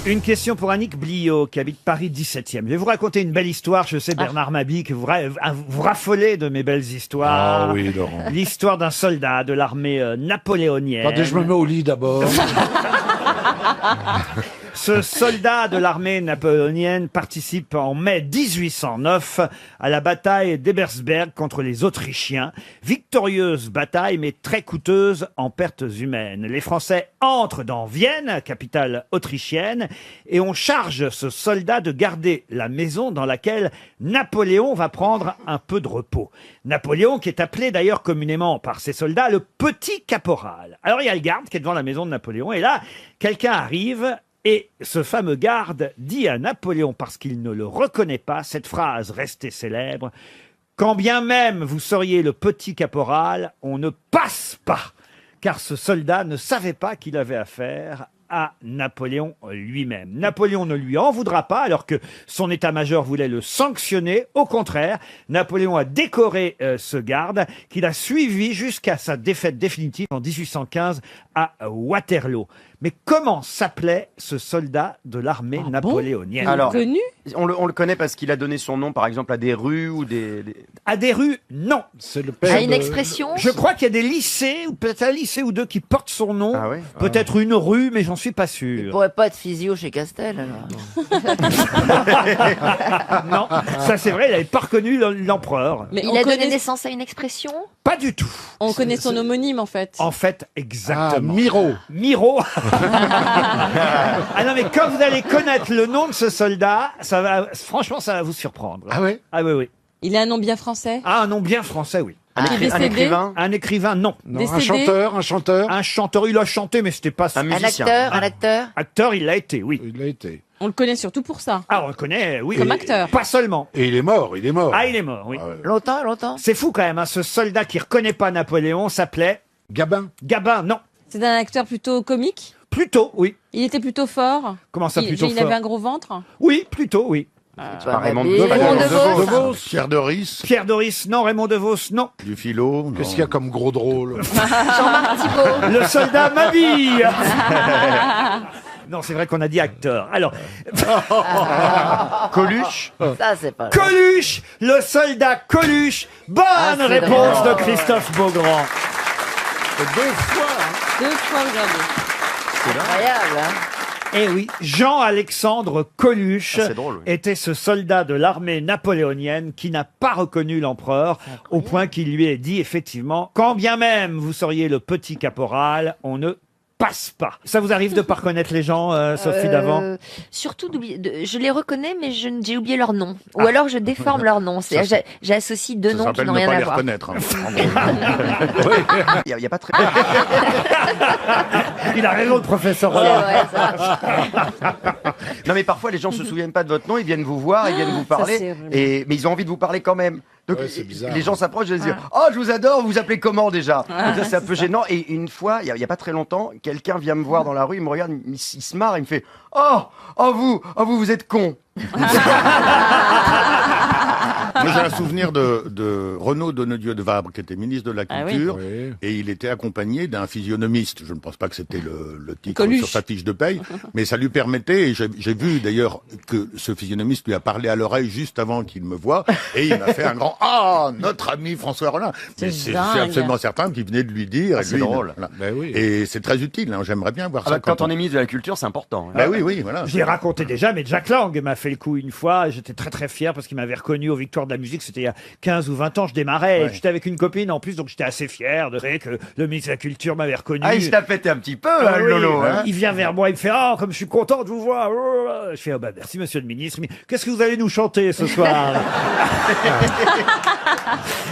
Une question pour Annick Bliot, qui habite Paris 17e. Je vais vous raconter une belle histoire. Je sais, Bernard Mabie, que vous raffolez de mes belles histoires. Ah oui, Laurent. L'histoire d'un soldat de l'armée napoléonienne. Attendez, je me mets au lit d'abord. Ce soldat de l'armée napoléonienne participe en mai 1809 à la bataille d'Ebersberg contre les Autrichiens. Victorieuse bataille, mais très coûteuse en pertes humaines. Les Français entrent dans Vienne, capitale autrichienne, et on charge ce soldat de garder la maison dans laquelle Napoléon va prendre un peu de repos. Napoléon, qui est appelé d'ailleurs communément par ses soldats le petit caporal. Alors il y a le garde qui est devant la maison de Napoléon, et là, quelqu'un arrive. Et ce fameux garde dit à Napoléon, parce qu'il ne le reconnaît pas, cette phrase restée célèbre, « Quand bien même vous seriez le petit caporal, on ne passe pas !» Car ce soldat ne savait pas qu'il avait affaire à Napoléon lui-même. Napoléon ne lui en voudra pas, alors que son état-major voulait le sanctionner. Au contraire, Napoléon a décoré ce garde, qu'il a suivi jusqu'à sa défaite définitive en 1815 à Waterloo. Mais comment s'appelait ce soldat de l'armée napoléonienne? Alors, on le connaît parce qu'il a donné son nom, par exemple, à des rues ou des... À des rues, non. C'est le père père de- une expression Je crois qu'il y a des lycées, ou peut-être un lycée ou deux qui portent son nom. Ah oui Peut-être une rue, mais j'en suis pas Il sûr. pourrait pas être physio chez Castel, alors. Non, ça c'est vrai, il n'avait pas reconnu l'empereur. Mais Il on a donné connaît- naissance à une expression? Pas du tout. On connaît son homonyme, en fait. En fait, exactement. Miro. Miro. Ah non, mais quand vous allez connaître le nom de ce soldat, ça va, franchement, ça va vous surprendre. Ah ouais? Ah oui, oui. Il a un nom bien français. Ah, un nom bien français, oui. Un décédé écrivain. Un écrivain, non. Non, Décédé. un chanteur, un chanteur. Un chanteur, il a chanté, mais c'était pas... Un Un musicien. acteur, un acteur. Acteur, il l'a été, oui. Il l'a été. On le connaît surtout pour ça. Ah, on le connaît, oui. Comme acteur. Pas seulement. Et il est mort, il est mort. Ah, il est mort, oui. Longtemps, longtemps. C'est fou quand même, hein, ce soldat qui reconnaît pas Napoléon s'appelait... Gabin. Gabin, non. C'est un acteur plutôt comique. Plutôt, oui. Il était plutôt fort. Comment ça, plutôt il fort avait un gros ventre. Oui, plutôt, oui. Pas Raymond Mabille. Raymond Devos. Pierre Doris, Pierre Doris, non. Raymond DeVos, non. du philo. Qu'est-ce qu'il y a comme gros drôle? Jean-Marc Thibault. Le soldat Mabille. Non, c'est vrai qu'on a dit acteur. Alors, Coluche. Ça, c'est pas. Coluche, le soldat Coluche. Bonne c'est réponse drôle. de Christophe Beaugrand. Deux fois. Deux fois aujourd'hui. C'est incroyable, hein. Eh oui, Jean-Alexandre Coluche Ah, c'est drôle, oui. était ce soldat de l'armée napoléonienne qui n'a pas reconnu l'empereur, au point qu'il lui ait dit effectivement, quand bien même vous seriez le petit caporal, on ne passe pas. Ça vous arrive de pas reconnaître les gens, Sophie Davant? Surtout, je les reconnais, mais j'ai oublié leur nom. Ou alors je déforme leur nom. J'associe deux Ça noms qui s'appelle n'ont ne rien pas à les voir. reconnaître. hein. Il y a pas très. Il a raison, le professeur C'est Roland. vrai, ça. Non mais parfois les gens se souviennent pas de votre nom, ils viennent vous voir, ils viennent vous c'est parler, horrible. mais ils ont envie de vous parler quand même. Donc Ouais, c'est bizarre. les gens s'approchent et disent oh je vous adore, vous vous appelez comment déjà? Donc ça, c'est un peu gênant. Et une fois, il y a pas très longtemps, quelqu'un vient me voir dans la rue, il me regarde, il se marre, il me fait vous êtes con. Moi, j'ai un souvenir de Renaud Donnedieu de Vabre, qui était ministre de la Ah oui. Culture, Oui. et il était accompagné d'un physionomiste. Je ne pense pas que c'était le titre Coluche. sur sa fiche de paye, mais ça lui permettait, et j'ai vu d'ailleurs que ce physionomiste lui a parlé à l'oreille juste avant qu'il me voie, et il m'a fait un grand « Ah, notre ami François Rollin !» Mais c'est dingue. absolument certain qu'il venait de lui dire. Ah, et c'est lui, drôle. voilà. Ben oui. Et c'est très utile, hein, j'aimerais bien voir Ah ça. bah, quand on est ministre de la Culture, c'est important. Ben oui, voilà. Je l'ai raconté déjà, mais Jack Lang m'a fait le coup une fois. J'étais très très fier parce qu'il m'avait reconnu aux Victoires de la musique. C'était il y a 15 ou 20 ans. Je démarrais. Et j'étais avec une copine en plus, donc j'étais assez fier de vrai que le ministre de la Culture m'avait reconnu. Ah, il se la pétait un petit peu, Ah oui, Lolo. Hein. il vient vers moi, il me fait ah comme je suis content de vous voir. Je fais bah merci monsieur le ministre. Mais qu'est-ce que vous allez nous chanter ce soir?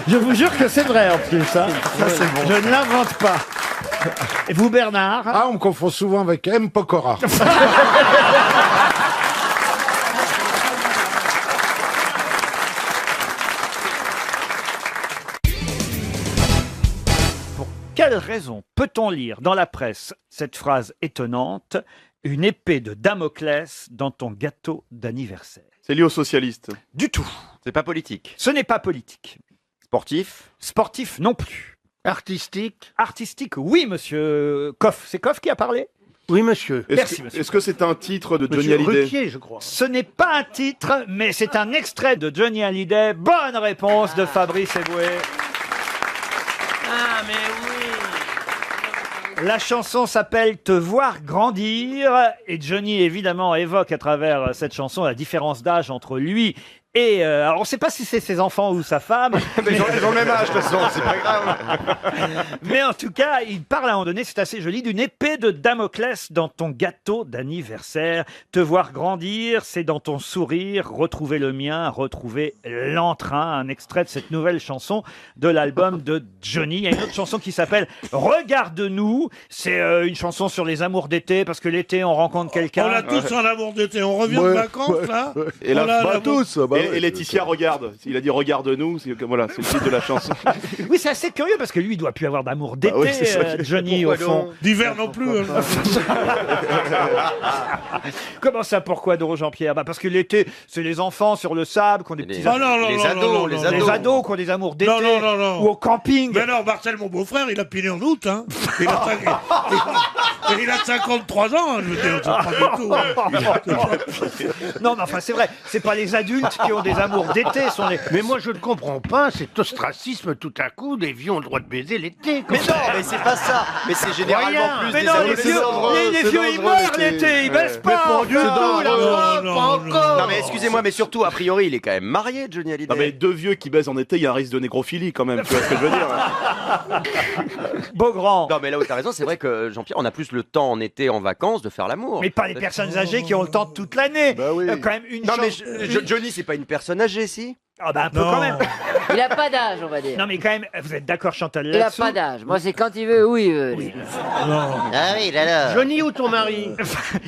Je vous jure que c'est vrai en plus. Hein. Ça, c'est bon. Je ne l'invente pas. Et vous Bernard? Ah, on me confond souvent avec M. Pokora. Pour quelle raison peut-on lire dans la presse cette phrase étonnante: une épée de Damoclès dans ton gâteau d'anniversaire? C'est lié aux socialistes. Du tout. C'est pas politique. Ce n'est pas politique. Sportif. Sportif non plus. Artistique. Artistique, oui, monsieur Coff. C'est Coff qui a parlé? Oui, monsieur. Merci, monsieur. Est-ce que c'est un titre de Johnny Monsieur Hallyday? Ruquier, je crois. Ce n'est pas un titre, mais c'est un extrait de Johnny Hallyday. Bonne réponse de Fabrice Eboué. Ah, mais oui. La chanson s'appelle Te voir grandir et Johnny évidemment évoque à travers cette chanson la différence d'âge entre lui et alors on ne sait pas si c'est ses enfants ou sa femme. Mais ils ont le même âge de toute façon, c'est pas grave. Mais en tout cas, il parle à un moment donné, c'est assez joli, d'une épée de Damoclès dans ton gâteau d'anniversaire. Te voir grandir, c'est dans ton sourire, retrouver le mien, retrouver l'entrain. Un extrait de cette nouvelle chanson de l'album de Johnny. Il y a une autre chanson qui s'appelle Regarde-nous. C'est une chanson sur les amours d'été, parce que l'été, on rencontre quelqu'un. On a tous un amour d'été. On revient de vacances, là. Et là, On a l'amour- Et Laetitia regarde. Il a dit regarde-nous. Voilà, c'est le titre de la chanson. Oui, c'est assez curieux, parce que lui, il doit plus avoir d'amour d'été, oui, c'est ça. Johnny, au Pourquoi fond. donc D'hiver non plus. hein. Comment ça, pourquoi, Doro Jean-Pierre? Parce que l'été, c'est les enfants sur le sable qui ont des petits... Ah non, non, les non, ados, non, non, les non, ados. Les ados qui ont des amours d'été. Non, non, non, non. Ou au camping. Mais non, Marcel, mon beau-frère, il a pilé en août. Hein. Il a 53 ans, hein, je veux dire. C'est pas du tout, hein. Non, mais enfin, c'est vrai, c'est pas les adultes qui ont des amours d'été, sont les... Mais moi, je ne comprends pas cet ostracisme tout à coup. Les vieux ont le droit de baiser l'été. Mais non, mais c'est pas ça. Mais c'est généralement plus Mais des non, ados. les vieux, les vieux, ils meurent l'été, ils baissent pas. Dieu, pas encore. Non mais excusez-moi, mais surtout, a priori, il est quand même marié, Johnny Hallyday. Non mais deux vieux qui baisent en été, il y a un risque de nécrophilie quand même, tu vois ce que je veux dire. Beaugrand. Non mais là où t'as raison, c'est vrai que Jean-Pierre, on a plus le temps en été, en vacances, de faire l'amour. Mais pas les personnes âgées qui ont le temps de toute l'année. Bah oui. Quand même une Non mais chance- Johnny, c'est pas une personne âgée, si? Ah bah un peu quand même. Il a pas d'âge, on va dire. Non mais quand même, vous êtes d'accord Chantal Il a là-dessous? pas d'âge. Moi, c'est quand il veut, où il veut. Ah oui, là là. Johnny ou ton mari?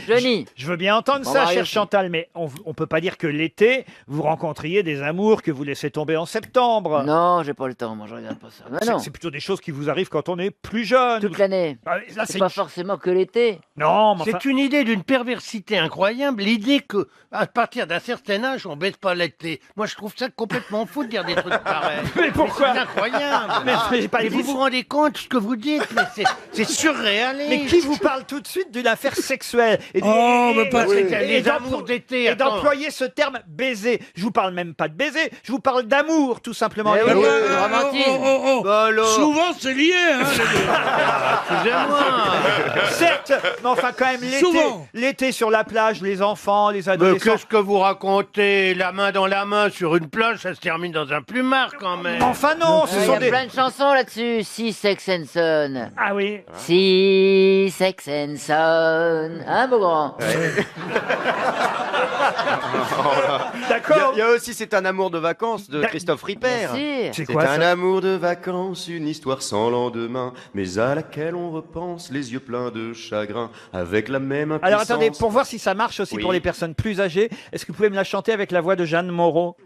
Johnny. Je veux bien entendre Bon, ça, Mario. chère Chantal, mais on peut pas dire que l'été, vous rencontriez des amours que vous laissez tomber en septembre. Non, j'ai pas le temps, moi, je regarde pas ça. Mais C'est non, c'est plutôt des choses qui vous arrivent quand on est plus jeune. toute l'année. Ah, là, C'est pas forcément que l'été. Non, mais enfin... C'est une idée d'une perversité incroyable. L'idée que, à partir d'un certain âge, on baisse pas l'été. Moi, je trouve ça complètement fou de dire des trucs pareils. Mais pourquoi? C'est incroyable. Mais j'ai pas Et dit vous ça. vous rendez compte de ce que vous dites? Mais c'est surréaliste. Mais qui vous parle tout de suite d'une affaire sexuelle et Oh, mais pas- Les d'emplo- amours d'été, et attends. d'employer ce terme baiser. Je vous parle même pas de baiser, je vous parle d'amour, tout simplement. Eh Les oui, gars. oui, oui. Romantine. Bah alors. Souvent, c'est lié. Hein, les deux. Excusez-moi. Certes, mais enfin quand même Souvent. l'été sur la plage, les enfants, les Mais adolescents. qu'est-ce que vous racontez? La main dans la main sur une plage, ça se termine dans un plumard quand même. Enfin non, ce Il y sont a des... plein de chansons là-dessus. Si Sex and Son. Ah oui. Si Sex and Son. Hein, Beaugrand? D'accord. Il y a aussi C'est un amour de vacances de Christophe Ripper. Si. C'est C'est quoi un ça? amour de vacances, une histoire sans lendemain, mais à laquelle on repense les yeux pleins de chagrin, avec la même impuissance. Alors attendez, pour voir si ça marche aussi Oui. pour les personnes plus âgées, est-ce que vous pouvez me la chanter avec la voix de Jeanne Moreau?